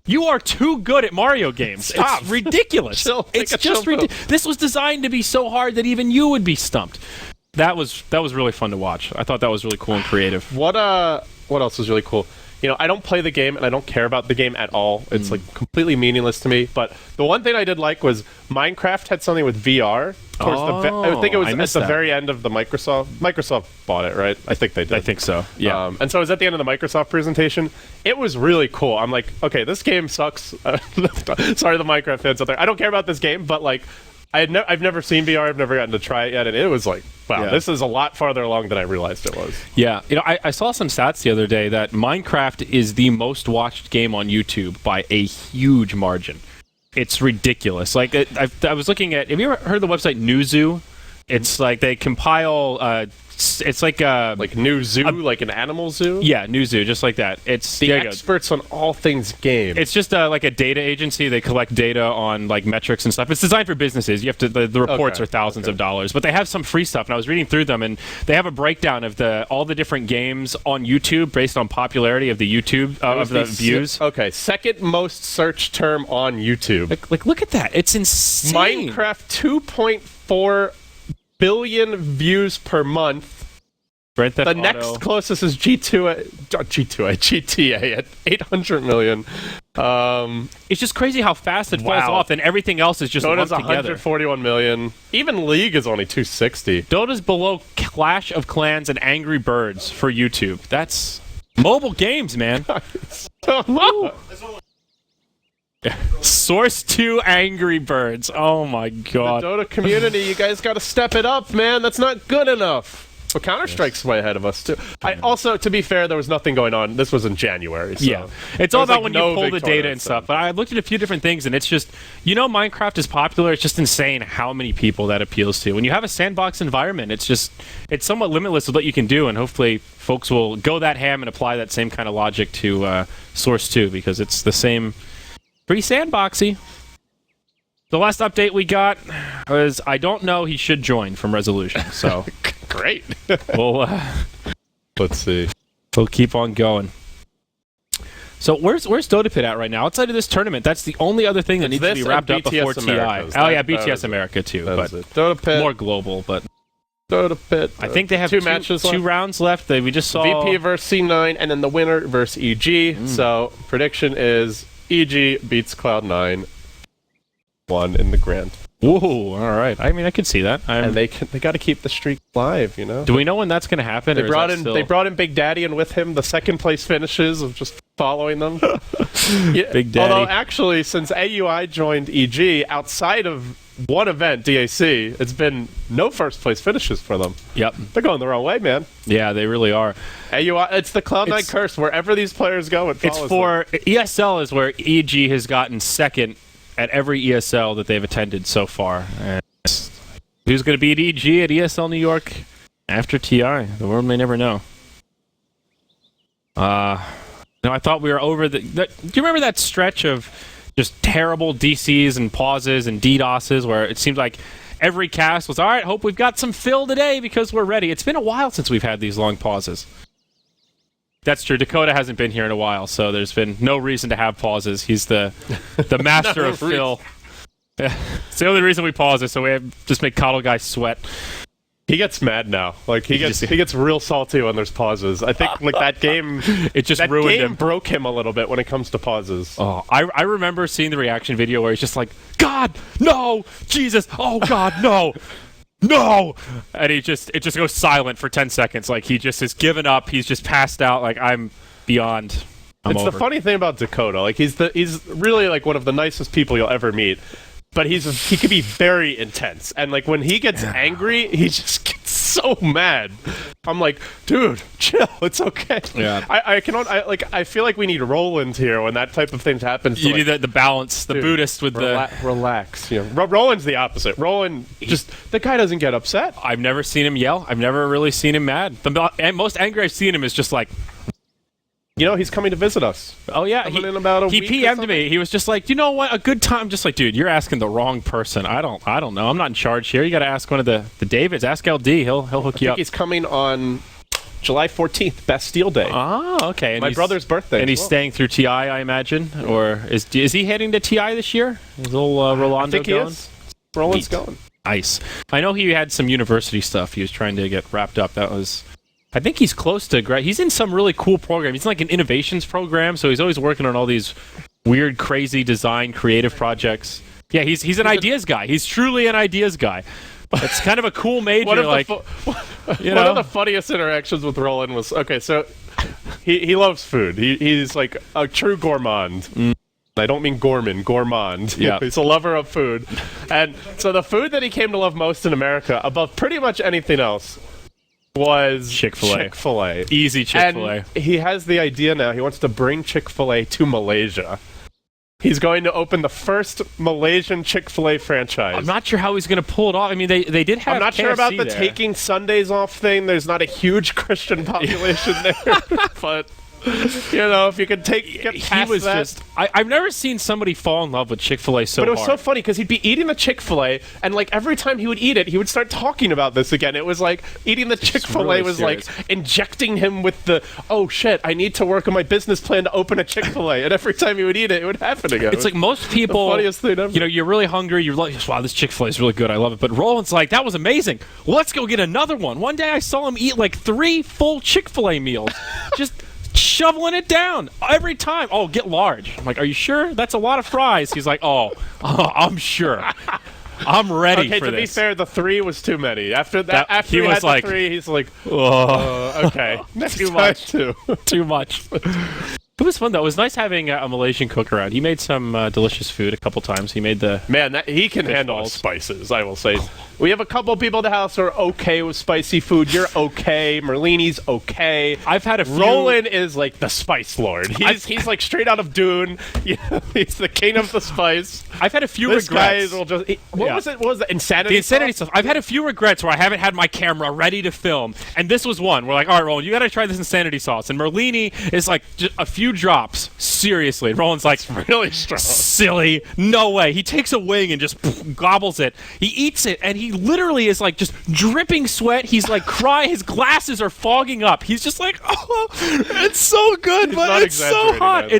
you are too good at Mario games. Stop. It's ridiculous. It's just ridiculous. This was designed to be so hard that even you would be stumped. That was really fun to watch. I thought that was really cool and creative. What else was really cool? I don't play the game and I don't care about the game at all. It's like completely meaningless to me. But the one thing I did like was Minecraft had something with VR. I think it was at the very end of the Microsoft bought it, right? I think they did. I think so. Yeah. And so it was at the end of the Microsoft presentation. It was really cool. I'm like, okay, this game sucks. Sorry, the Minecraft fans out there. I don't care about this game, but like, I've never seen VR. I've never gotten to try it yet, and it was like, wow, this is a lot farther along than I realized it was. Yeah, I saw some stats the other day that Minecraft is the most watched game on YouTube by a huge margin. It's ridiculous. Like, I was looking at. Have you ever heard of the website Newzoo? It's like they compile. It's like New Zoo, like an animal zoo. Yeah, New Zoo, just like that. It's the experts on all things game. It's just like a data agency. They collect data on like metrics and stuff. It's designed for businesses. You have to the reports are thousands of dollars, but they have some free stuff. And I was reading through them, and they have a breakdown of all the different games on YouTube based on popularity of the YouTube of the views. Second most searched term on YouTube. Like look at that. It's insane. Minecraft 2.4 billion views per month. The next closest is GTA at 800 million. It's just crazy how fast it falls off, and everything else is just Dota's lumped together. 141 million. Even League is only 260. Dota's below Clash of Clans and Angry Birds for YouTube. That's mobile games, man. Source 2 Angry Birds. Oh my god. The Dota community, you guys got to step it up, man. That's not good enough. Well, Counter-Strike's way ahead of us, too. Also, to be fair, there was nothing going on. This was in January. So yeah. It's all about when you pull the data and stuff. But I looked at a few different things, and it's just, Minecraft is popular. It's just insane how many people that appeals to. When you have a sandbox environment, it's somewhat limitless with what you can do, and hopefully folks will go that ham and apply that same kind of logic to Source 2, because it's the same, pretty sandboxy. The last update we got was, I don't know, he should join from Resolution, so... Great. Let's see. We'll keep on going. So where's Dota Pit at right now? Outside of this tournament, that's the only other thing that needs to be wrapped up before TI. BTS America too, but Dota Pit. More global. But Dota Pit. I think they have two rounds left. We just saw VP versus C9, and then the winner versus EG. So prediction is EG beats Cloud9, 1 in the grand. Whoa! All right. I mean, I can see that. And they got to keep the streak alive, Do we know when that's going to happen? They brought in Big Daddy, and with him, the second place finishes of just following them. Big Daddy. Although actually, since AUI joined EG, outside of one event, DAC, it's been no first place finishes for them. Yep. They're going the wrong way, man. Yeah, they really are. AUI, it's the Cloud9 curse. Wherever these players go, it follows them. ESL is where EG has gotten second at every ESL that they've attended so far. And who's going to beat EG at ESL New York after TI? The world may never know. No, I thought we were over do you remember that stretch of just terrible DCs and pauses and DDoSes where it seemed like every cast was, all right, hope we've got some fill today because we're ready. It's been a while since we've had these long pauses. That's true. Dakota hasn't been here in a while, so there's been no reason to have pauses. He's the master of fill. Yeah. It's the only reason we pause it, so we just make Coddle Guy sweat. He gets mad now. Like he gets real salty when there's pauses. I think like that game, it just ruined him. Broke him a little bit when it comes to pauses. Oh, I remember seeing the reaction video where he's just like, God, no, Jesus, oh God, no, no, and it just goes silent for 10 seconds. Like he just has given up. He's just passed out. Like I'm beyond. It's the funny thing about Dakota. Like he's really like one of the nicest people you'll ever meet. But he can be very intense, and like when he gets angry, he just gets so mad. I'm like, dude, chill, it's okay. Yeah. I feel like we need Roland here when that type of thing happens. You need the balance, the Buddhist with relax. You know, Roland's the opposite. Roland the guy doesn't get upset. I've never seen him yell. I've never really seen him mad. The most angry I've seen him is just like. You know, he's coming to visit us. Oh, yeah. He PM'd me. He was just like, you know what? A good time. Just like, dude, you're asking the wrong person. I don't know. I'm not in charge here. You got to ask one of the Davids. Ask LD. He'll hook you up. He's coming on July 14th, Bastille Day. Oh, okay. And my brother's birthday. And he's staying through TI, I imagine? Or is he heading to TI this year? Is little Rolando I think going? He is. Roland's going. Nice. I know he had some university stuff he was trying to get wrapped up. I think he's close to he's in some really cool program. He's in like an innovations program, so he's always working on all these weird, crazy design, creative projects. Yeah, he's an ideas guy. He's truly an ideas guy. It's kind of a cool major. One of the funniest interactions with Roland was, okay, so he loves food. He's like a true gourmand. I don't mean gourmand. Yeah. He's a lover of food. And so the food that he came to love most in America, above pretty much anything else, was Chick-fil-A. Easy Chick-fil-A. And he has the idea now. He wants to bring Chick-fil-A to Malaysia. He's going to open the first Malaysian Chick-fil-A franchise. I'm not sure how he's going to pull it off. I mean, they did have I'm not KFC sure about the there. taking Sundays off thing. There's not a huge Christian population there. But, you know, if you can get past that. I've never seen somebody fall in love with Chick-fil-A so hard. But it was so funny because he'd be eating the Chick-fil-A, and like every time he would eat it, he would start talking about this again. It was like eating the Chick-fil-A really was serious. Like injecting him with the, oh shit, I need to work on my business plan to open a Chick-fil-A. And every time he would eat it, it would happen again. It's like most people, the funniest thing ever. You know, you're really hungry, you're like, wow, this Chick-fil-A is really good, I love it. But Roland's like, that was amazing. Well, let's go get another one. One day I saw him eat like 3 full Chick-fil-A meals. Just shoveling it down every time. Oh, get large. I'm like, are you sure? That's a lot of fries. He's like, I'm sure. I'm ready for this. Okay, to be fair, the 3 was too many. After after he was like, the 3, he's like, okay, too much. Too much. It was fun though. It was nice having a Malaysian cook around. He made some delicious food a couple times. He made the he can handle spices. I will say. We have a couple people in the house who are okay with spicy food. You're okay. Merlini's okay. I've had a few. Roland is like the spice lord. He's like straight out of Dune. He's the king of the spice. I've had a few regrets. Guys will just. What was it? What was the insanity? The insanity stuff. I've had a few regrets where I haven't had my camera ready to film, and this was one. We're like, all right, Roland, you got to try this insanity sauce. And Merlini is like just a few drops. Seriously, and Roland's like, it's really strong. Silly. No way. He takes a wing and just gobbles it. He eats it, and he literally is like just dripping sweat. He's like crying. His glasses are fogging up. He's just like, oh, it's so good, but it's so hot.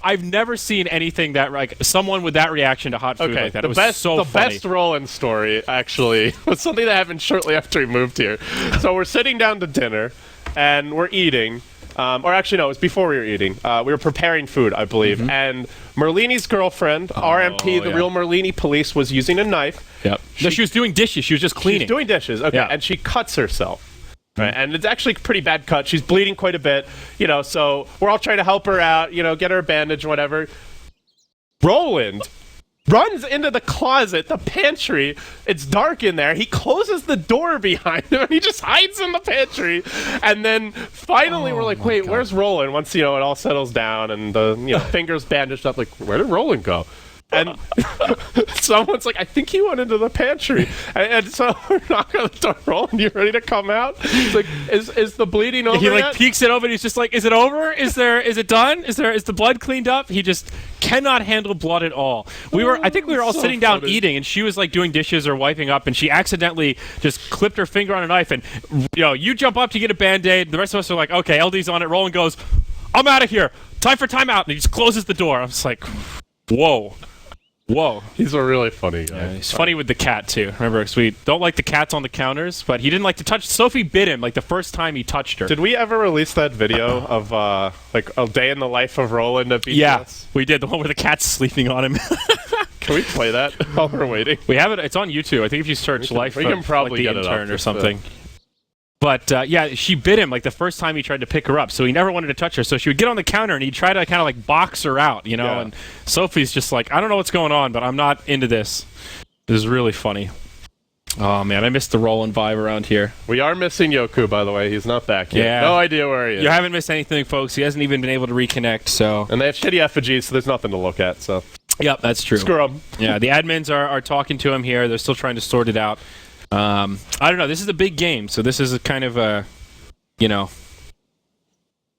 I've never seen anything that like someone with that reaction to hot food like that. It was so funny. The best Roland story actually was something that happened shortly after he moved here. So we're sitting down to dinner, and we're eating. Or actually, no, it was before we were eating. We were preparing food, I believe. Mm-hmm. And Merlini's girlfriend, RMP, the real Merlini police, was using a knife. Yep. She was doing dishes. She was just cleaning. She was doing dishes, okay. Yeah. And she cuts herself. Right? And it's actually a pretty bad cut. She's bleeding quite a bit. You know, so we're all trying to help her out, you know, get her a bandage, whatever. Roland runs into the closet, the pantry. It's dark in there. He closes the door behind him, and he just hides in the pantry. And then finally, we're like, "Wait, where's Roland?" Once it all settles down and the fingers bandaged up, like, where did Roland go? And someone's like, I think he went into the pantry. And so we're knocking on the door. Roland, you ready to come out? He's like, is the bleeding over He like yet? peeks it over and he's just like, is it over? Is it done? Is the blood cleaned up? He just cannot handle blood at all. I think we were all so sitting down eating, and she was like doing dishes or wiping up, and she accidentally just clipped her finger on a knife, and you jump up to get a Band-Aid. The rest of us are like, okay, LD's on it. Roland goes, I'm out of here. Time for timeout. And he just closes the door. I was like, whoa. Whoa. He's a really funny guy. Yeah, he's funny with the cat, too. Remember, 'cause we don't like the cats on the counters, but he didn't like to touch. Sophie bit him, like, the first time he touched her. Did we ever release that video of, like, a day in the life of Roland at BTS? Yeah, we did. The one where the cat's sleeping on him. Can we play that while we're waiting? We have it. It's on YouTube. I think if you search "Life we can of probably like, the get it up intern" or something. But yeah, she bit him like the first time he tried to pick her up, so he never wanted to touch her. So she would get on the counter and he'd try to kind of like box her out, you know. Yeah. And Sophie's just like, I don't know what's going on, but I'm not into this. This is really funny. Oh man, I missed the Roland vibe around here. We are missing Yoku, by the way. He's not back yet. Yeah. No idea where he is. You haven't missed anything, folks. He hasn't even been able to reconnect. So. And they have shitty effigies, so there's nothing to look at. So. Yep, that's true. Screw them. Yeah, the admins are talking to him here. They're still trying to sort it out. I don't know. This is a big game, so this is a kind of a, you know,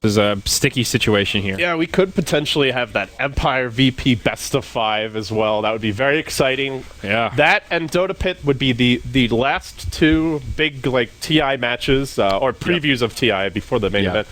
there's a sticky situation here. Yeah, we could potentially have that Empire VP best of 5 as well. That would be very exciting. Yeah. That and Dota Pit would be the last two big like TI matches or previews of TI before the main event.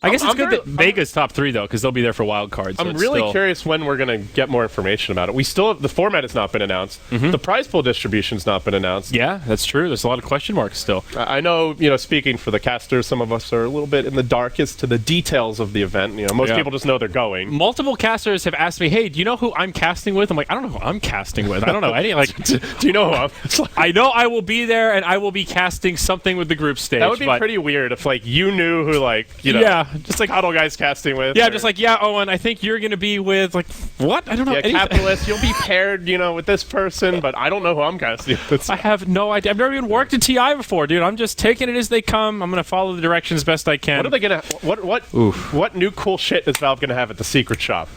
I guess it's good that Vega's top 3, though, because they'll be there for wild cards. So I'm really curious when we're going to get more information about it. We still have, the format has not been announced. The prize pool distribution's not been announced. Yeah, that's true. There's a lot of question marks still. I know, you know, speaking for the casters, some of us are a little bit in the dark as to the details of the event. You know, most people just know they're going. Multiple casters have asked me, "Hey, do you know who I'm casting with?" I'm like, "I don't know who I'm casting with. I don't know any." Like, do you know who I'm? I know I will be there, and I will be casting something with the group stage. That would be pretty weird if, like, you knew who, like, you know, just like Huddle guys casting with. Yeah, just like, yeah, Owen, I think you're going to be with, like, what? I don't know. Yeah, Capitalist, you'll be paired, you know, with this person, but I don't know who I'm casting with. I have no idea. I've never even worked at TI before, dude. I'm just taking it as they come. I'm going to follow the directions best I can. What are they going to... What new cool shit is Valve going to have at the secret shop?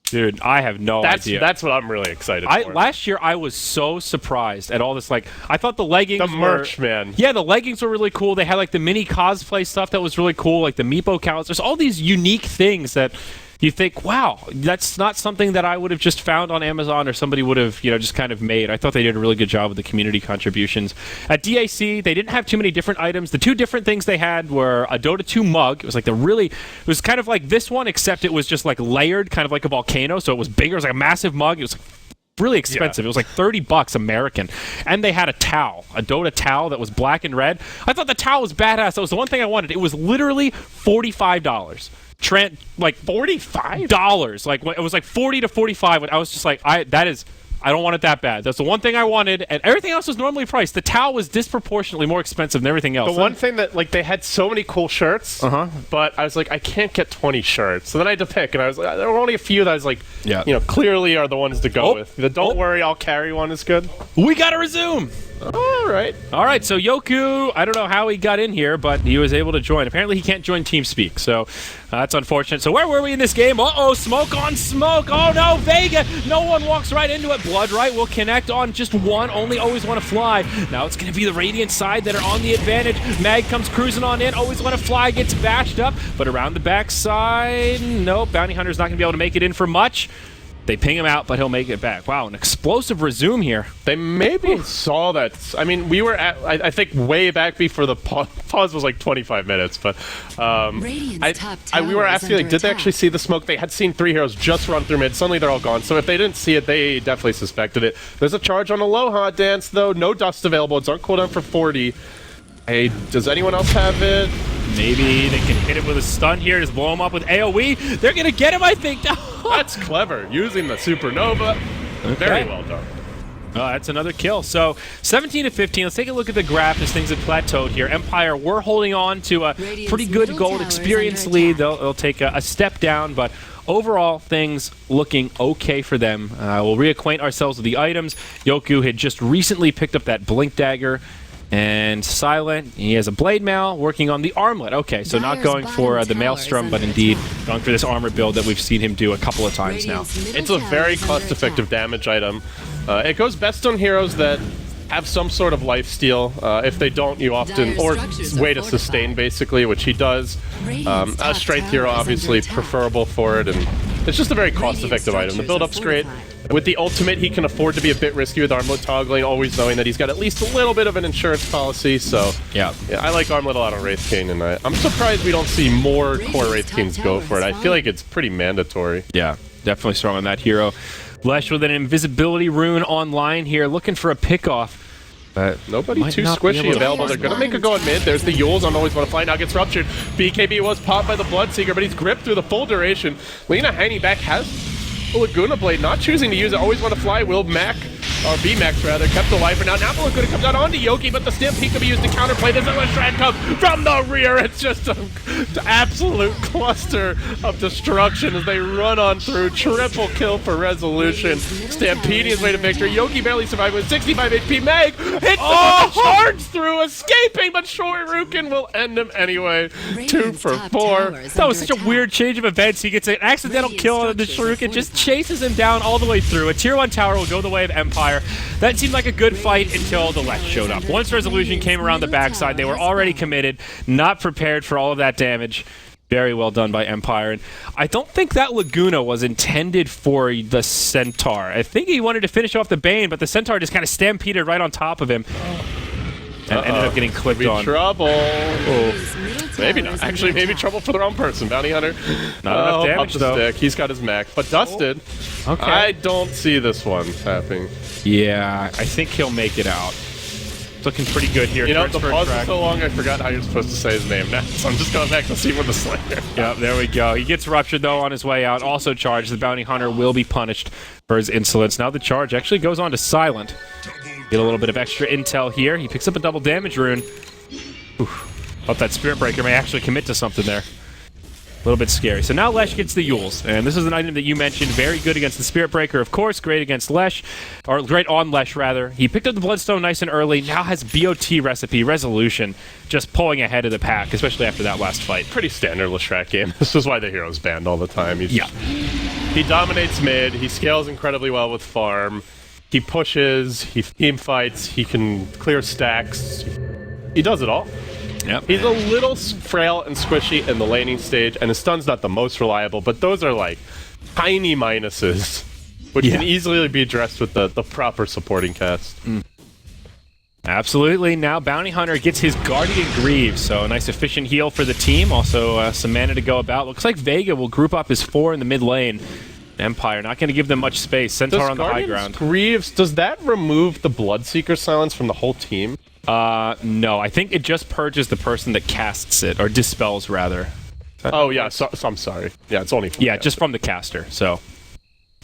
Dude, I have no idea. That's what I'm really excited for. Last year, I was so surprised at all this. Like, I thought the leggings The merch, man. Yeah, the leggings were really cool. They had, like, the mini cosplay stuff that was really cool, like the Meepo cows. There's all these unique things that you think, wow, that's not something that I would have just found on Amazon or somebody would have, you know, just kind of made. I thought they did a really good job with the community contributions. At DAC, they didn't have too many different items. The two different things they had were a Dota 2 mug. It was like it was kind of like this one, except it was just like layered, kind of like a volcano, so it was bigger. It was like a massive mug. It was really expensive. It was like $30 American. And they had a towel, a Dota towel that was black and red. I thought the towel was badass. That was the one thing I wanted. It was literally $45. Like $45. Like it was like 40 to 45. I was just like, I don't want it that bad. That's the one thing I wanted, and everything else was normally priced. The towel was disproportionately more expensive than everything else. The one thing that, like, they had so many cool shirts, but I was like, I can't get 20 shirts. So then I had to pick, and I was like, there were only a few that I was like, you know, clearly are the ones to go with. The don't worry, I'll carry one is good. We gotta resume. All right, so Yoku, I don't know how he got in here, but he was able to join. Apparently he can't join TeamSpeak, so that's unfortunate. So where were we in this game? Uh-oh, smoke on smoke. Oh no, Vega. No one walks right into it. Blood right will connect on just one. Only always want to fly. Now it's going to be the Radiant side that are on the advantage. Mag comes cruising on in. Always want to fly. Gets bashed up, but around the backside, nope. Bounty Hunter's not going to be able to make it in for much. They ping him out, but he'll make it back. Wow, an explosive resume here. They maybe saw that. I mean, we were at, I think, way back before the pause was like 25 minutes, but we were asking, like, did they actually see the smoke? They had seen 3 heroes just run through mid. Suddenly they're all gone. So if they didn't see it, they definitely suspected it. There's a charge on Aloha Dance, though. No dust available. It's on cooldown for 40. Hey, does anyone else have it? Maybe they can hit it with a stun here. Just blow him up with AoE. They're going to get him, I think. That's clever. Using the supernova. Very well done. Oh, that's another kill. So 17 to 15. Let's take a look at the graph as things have plateaued here. Empire were holding on to a pretty good gold experience lead. They'll take a step down, but overall, things looking okay for them. We'll reacquaint ourselves with the items. Yoku had just recently picked up that Blink Dagger. And Silent, he has a Blade Mail working on the Armlet. Okay, so not going for the Maelstrom, but indeed going for this armor build that we've seen him do a couple of times now. It's a very cost-effective damage item. It goes best on heroes that have some sort of lifesteal. If they don't, you often... Or way to sustain, basically, which he does. A strength hero, obviously, preferable for it, and it's just a very cost-effective item. The build-up's great. With the ultimate, he can afford to be a bit risky with Armlet toggling, always knowing that he's got at least a little bit of an insurance policy, so... Yeah, I like Armlet a lot on Wraith King, and I'm surprised we don't see more core Wraith Kings go for it. I feel like it's pretty mandatory. Yeah, definitely strong on that hero. Lesh with an invisibility rune online here, looking for a pickoff. Nobody too squishy available. They're going to make a go at mid. There's the Yules on Always Want to Fly. Now gets ruptured. BKB was popped by the Bloodseeker, but he's gripped through the full duration. Lena hanging back has a Laguna Blade, not choosing to use it. Always Want to Fly will Mac, or B-Max rather, kept alive for now. Now the Laguna comes out onto Yoki, but the Stampede can be used to counterplay. There's a Shred come from the rear. It's just an absolute cluster of destruction as they run on through. Triple kill for Resolution. Stampedian's way to victory. Yoki barely survived with 65 HP. Meg hits the charge through, escaping, but Shoryuken will end him anyway. 2 for 4. That was such a weird change of events. He gets an accidental kill on the Shoryuken, just chases him down all the way through. A tier 1 tower will go the way of Empire. That seemed like a good fight until the Lesh showed up. Once Resolution came around the backside, they were already committed, not prepared for all of that damage. Very well done by Empire. And I don't think that Laguna was intended for the Centaur. I think he wanted to finish off the Bane, but the Centaur just kind of stampeded right on top of him. And ended up getting clipped on. Trouble. Maybe not. Actually, maybe trouble for the wrong person. Bounty Hunter. Not enough damage, though. Stick. He's got his mech. But Dusted, okay. I don't see this one happening. Yeah, I think he'll make it out. It's looking pretty good here. You know, the pause is so long, I forgot how you're supposed to say his name now. So I'm just going back to see with the Slayer. Yep, there we go. He gets ruptured, though, on his way out. Also charged. The Bounty Hunter will be punished for his insolence. Now the charge actually goes on to Silent. Get a little bit of extra intel here. He picks up a double damage rune. Hope that Spirit Breaker may actually commit to something there. A little bit scary. So now Lesh gets the Yules, and this is an item that you mentioned. Very good against the Spirit Breaker, of course. Great against Lesh, or great on Lesh, rather. He picked up the Bloodstone nice and early. Now has BOT recipe, Resolution, just pulling ahead of the pack, especially after that last fight. Pretty standard Leshrac game. This is why the hero's banned all the time. Yeah. He dominates mid. He scales incredibly well with farm. He pushes. He team fights. He can clear stacks. He does it all. Yep. He's a little frail and squishy in the laning stage, and his stun's not the most reliable, but those are like tiny minuses, which can easily be addressed with the proper supporting cast. Absolutely. Now Bounty Hunter gets his Guardian Greaves, so a nice efficient heal for the team. Also some mana to go about. Looks like Vega will group up his 4 in the mid lane. Empire not going to give them much space. Centaur on the high ground. Greaves, does that remove the Bloodseeker silence from the whole team? No. I think it just purges the person that casts it, or dispels, rather. Oh, yeah. So I'm sorry. Yeah, it's only from the caster. Just from the caster, so.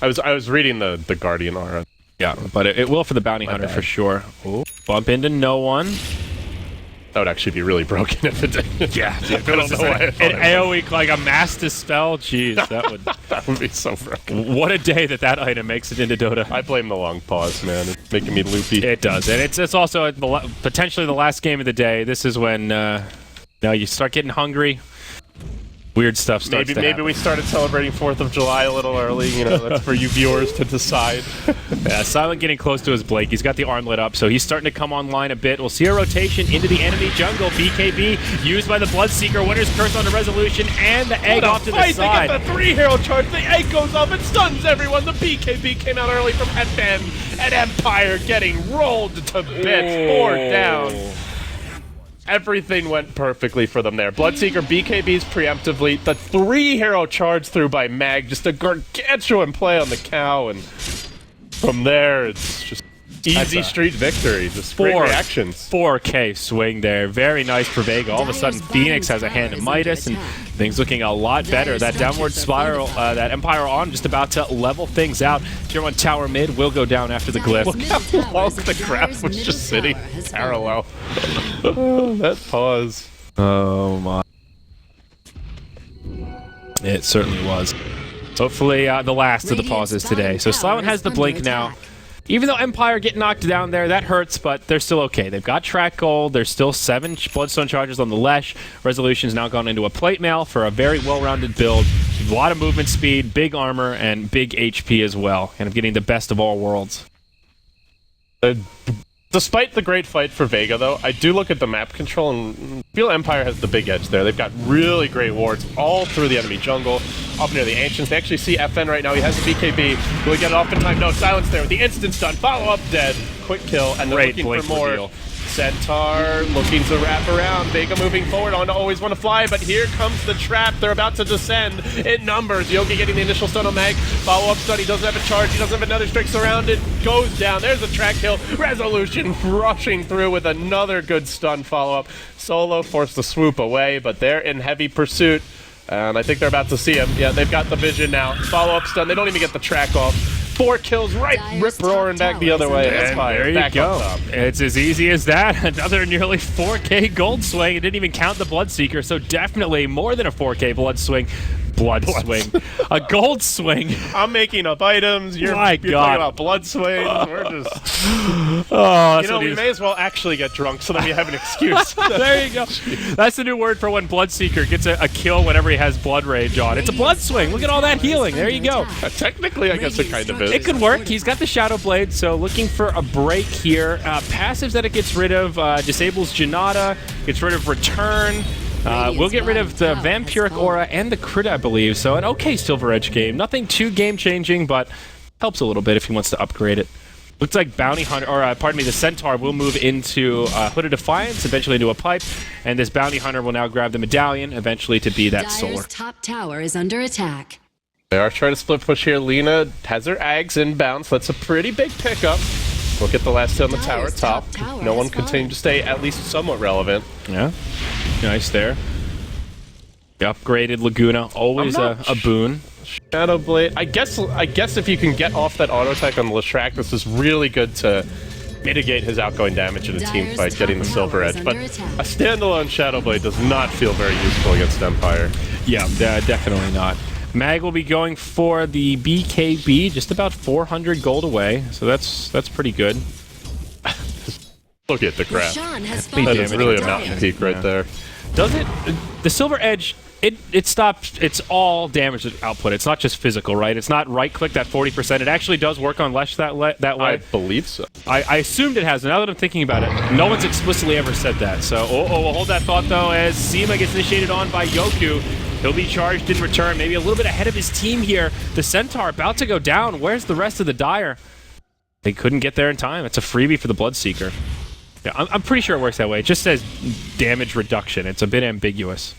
I was reading the Guardian aura. Yeah, but it will for the Bounty Hunter for sure. Ooh, bump into no one. That would actually be really broken if it did. Yeah, if it was an AoE, like a mass dispel, jeez, that would be so broken. What a day that item makes it into Dota. I blame the long pause, man. It's making me loopy. It does, and it's also potentially the last game of the day. This is when now you start getting hungry. Weird stuff starts to happen. Maybe we started celebrating 4th of July a little early. You know, that's for you viewers to decide. Yeah, Silent getting close to his Blake. He's got the armlet up, so he's starting to come online a bit. We'll see a rotation into the enemy jungle. BKB used by the Bloodseeker. Winner's Curse on the Resolution, and the egg off to the side. They get the 3-hero charge. The egg goes off and stuns everyone. The BKB came out early from Headband, and Empire getting rolled to bits. 4 down. Everything went perfectly for them there. Bloodseeker BKBs preemptively. The 3-hero charge through by Mag. Just a gargantuan play on the cow. And from there, it's just easy street victory. Just great reactions. 4K swing there. Very nice for Vega. All of a sudden, Phoenix has a hand of Midas, and things looking a lot better. That downward spiral, that Empire on, just about to level things out. Tier 1 tower mid will go down after the glyph. Look how long the graph was just sitting parallel. That pause. Oh my. It certainly was. Hopefully the last of the pauses today. So Silent has the blink now. Even though Empire get knocked down there, that hurts, but they're still okay. They've got track gold. There's still 7 Bloodstone charges on the Lesh. Resolution's now gone into a plate mail for a very well-rounded build. A lot of movement speed, big armor, and big HP as well. Kind of getting the best of all worlds. Despite the great fight for Vega, though, I do look at the map control and feel Empire has the big edge there. They've got really great wards all through the enemy jungle, up near the Ancients. They actually see FN right now. He has the BKB. Will he get it off in time? No, Silence there with the instant stun. Follow-up dead. Quick kill, and they're looking for more. Centaur looking to wrap around. Vega moving forward on to always want to fly, but here comes the trap. They're about to descend in numbers. Yogi getting the initial stun on Mag. Follow-up stun. He doesn't have a charge. He doesn't have another strike surrounded. Goes down. There's a track kill. Resolution rushing through with another good stun follow-up. Solo forced to swoop away, but they're in heavy pursuit. And I think they're about to see him. Yeah, they've got the vision now. Follow-up stun. They don't even get the track off. 4 kills, right? Rip roaring back the other way. That's fine. There you back go. It's as easy as that. Another nearly 4K gold swing. It didn't even count the Bloodseeker, so definitely more than a 4K blood swing. Blood swing. A gold swing. I'm making up items. You're talking about blood swings. We're just... Oh, we may as well actually get drunk so that we have an excuse. There you go. That's the new word for when Bloodseeker gets a kill whenever he has blood rage on. It's a blood swing. Look at all that healing. There you go. Technically, I guess it kind of is. It could work. He's got the Shadow Blade, so looking for a break here. Passives that it gets rid of. Disables Janata. Gets rid of Return. We'll get rid of the Vampiric Aura and the Crit, I believe. So an okay Silver Edge game. Nothing too game-changing, but helps a little bit if he wants to upgrade it. Looks like Bounty Hunter, or pardon me, the Centaur will move into Hood of Defiance, eventually into a Pipe, and this Bounty Hunter will now grab the Medallion, eventually to be that Solar. Dire's top tower is under attack. They are trying to split push here. Lina has her Ags inbound, so that's a pretty big pickup. We'll get the last hit on the tower top. No one continuing to stay at least somewhat relevant. Yeah, nice there. The upgraded Laguna, always a boon. Shadow Blade. I guess if you can get off that auto attack on the Leshrac, this is really good to mitigate his outgoing damage in a team fight, getting the Silver Edge. But a standalone Shadow Blade does not feel very useful against Empire. Yeah, definitely not. Mag will be going for the BKB, just about 400 gold away, so that's pretty good. Look at the crap. That is really a mountain peak right there. Does it? The Silver Edge, it stops. It's all damage output. It's not just physical, right? It's not right-click that 40%. It actually does work on Lesh that way. I believe so. I assumed it has. Now that I'm thinking about it, no one's explicitly ever said that. So, we'll hold that thought, though, as Seema gets initiated on by Yoku. He'll be charged in return, maybe a little bit ahead of his team here. The Centaur about to go down. Where's the rest of the Dire? They couldn't get there in time. It's a freebie for the Bloodseeker. Yeah, I'm pretty sure it works that way. It just says damage reduction. It's a bit ambiguous.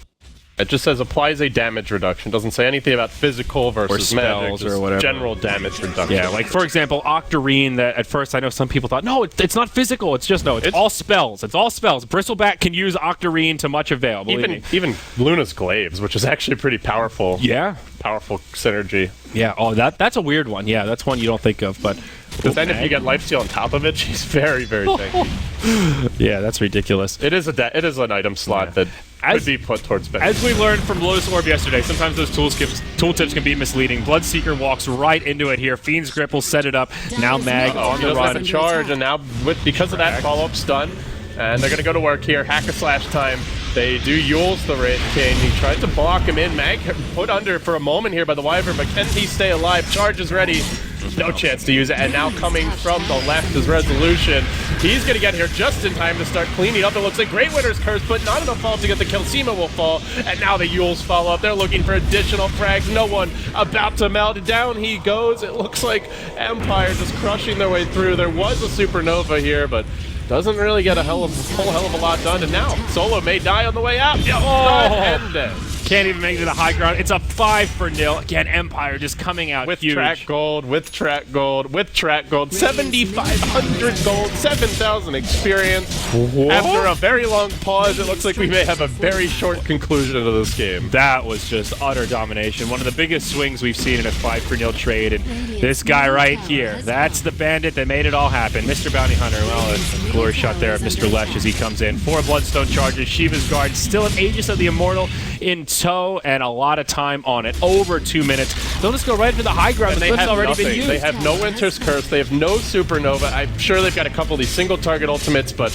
It just says applies a damage reduction. Doesn't say anything about physical versus spells magic, or whatever. General damage reduction. Yeah, like for example, Octarine. That at first I know some people thought, no, it's not physical. It's just it's all spells. It's all spells. Bristleback can use Octarine to much avail. Believe me. Even Luna's Glaives, which is actually pretty powerful. Yeah, powerful synergy. Yeah. Oh, that's a weird one. Yeah, that's one you don't think of, but. Because then if you get lifesteal on top of it, she's very, very tanky. Yeah, that's ridiculous. It is an item slot that could be put towards bench. As we learned from Lotus Orb yesterday, sometimes those tooltips can be misleading. Bloodseeker walks right into it here. Fiend's Grip will set it up. Now Mag on the run. Have a charge, and now because of that follow-up stun, and they're going to go to work here. Hack-a-slash time. They do Yule's the Wraith King. He tries to block him in. Mag put under for a moment here by the Wyvern, but can he stay alive? Charge is ready. No chance to use it, and now coming from the left is Resolution. He's going to get here just in time to start cleaning up. It looks like Great Winter's Curse, but not enough fall to get the kill. Seema will fall, and now the Yules follow up. They're looking for additional frags. No one about to melt. Down he goes. It looks like Empire just crushing their way through. There was a Supernova here, but doesn't really get a whole hell of a lot done. And now Solo may die on the way out. Can't even make it to the high ground. It's a 5-0. Again, Empire just coming out with huge. Track gold, with track gold, with track gold. 7,500 gold, 7,000 experience. What? After a very long pause, it looks like we may have a very short conclusion to this game. That was just utter domination. One of the biggest swings we've seen in a 5-0 trade. And this guy right here, that's the bandit that made it all happen. Mr. Bounty Hunter. Well, a glory shot there of Mr. Lesh as he comes in. 4 Bloodstone charges. Shiva's Guard, still an Aegis of the Immortal in tow, and a lot of time on it. Over 2 minutes. They'll just go right into the high ground. The clip's already been used. They have no Winter's Curse. They have no Supernova. I'm sure they've got a couple of these single target ultimates, but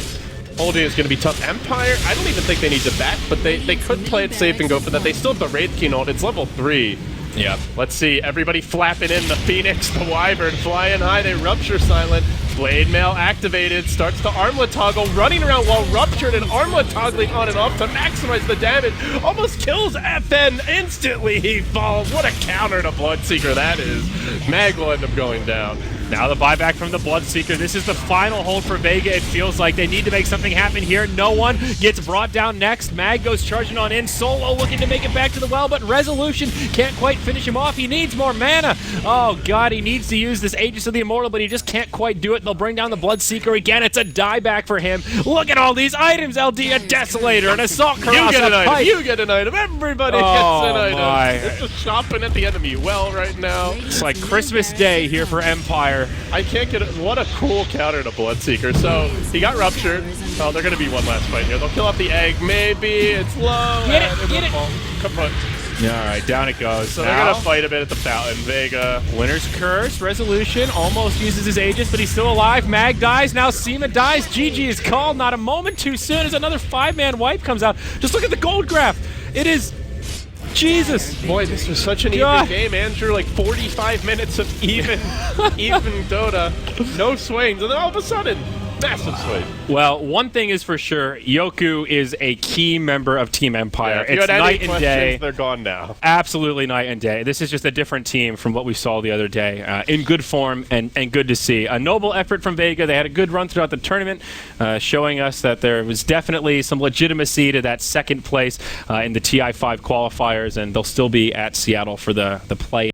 holding is going to be tough. Empire, I don't even think they need to back, but they could play it safe and go for that. They still have the Wraith King ult. It's level 3. Yeah. Let's see. Everybody flapping in. The Phoenix, the Wyvern flying high. They Rupture Silent. Blade Mail activated. Starts to Armlet Toggle. Running around while Ruptured and Armlet toggling on and off to maximize the damage. Almost kills FN. Instantly he falls. What a counter to Bloodseeker that is. Mag will end up going down. Now the buyback from the Bloodseeker. This is the final hold for Vega. It feels like they need to make something happen here. No one gets brought down next. Mag goes charging on in. Solo looking to make it back to the well, but Resolution can't quite finish him off. He needs more mana. Oh, God, he needs to use this Aegis of the Immortal, but he just can't quite do it. They'll bring down the Bloodseeker again. It's a dieback for him. Look at all these items, LD. A Desolator, an Assault Cuirass, You get an item. pipe. You get an item. Everybody gets an item. My. It's just shopping at the enemy well right now. It's like Christmas Day here for Empire. I can't get it. What a cool counter to Bloodseeker. So he got ruptured. Oh, they're going to be one last fight here. They'll kill off the egg. Maybe it's low. Get it, and get it. won't fall. Kaput. All right, down it goes. So they're Now, going to fight a bit at the fountain. Vega. Winner's Curse, Resolution, almost uses his Aegis, but he's still alive. Mag dies, now Seema dies. GG is called, not a moment too soon as another 5-man wipe comes out. Just look at the gold graph. It is... Jesus. Boy, this was such an God. even game, Andrew. Like 45 minutes of even Dota. No swings. And then all of a sudden, massive swing. Well, one thing is for sure, Yoku is a key member of Team Empire. Yeah, if you It's had any night and questions, day. they're gone now. Absolutely night and day. This is just a different team from what we saw the other day. In good form and good to see. A noble effort from Vega. They had a good run throughout the tournament, showing us that there was definitely some legitimacy to that second place in the TI5 qualifiers, and they'll still be at Seattle for the play.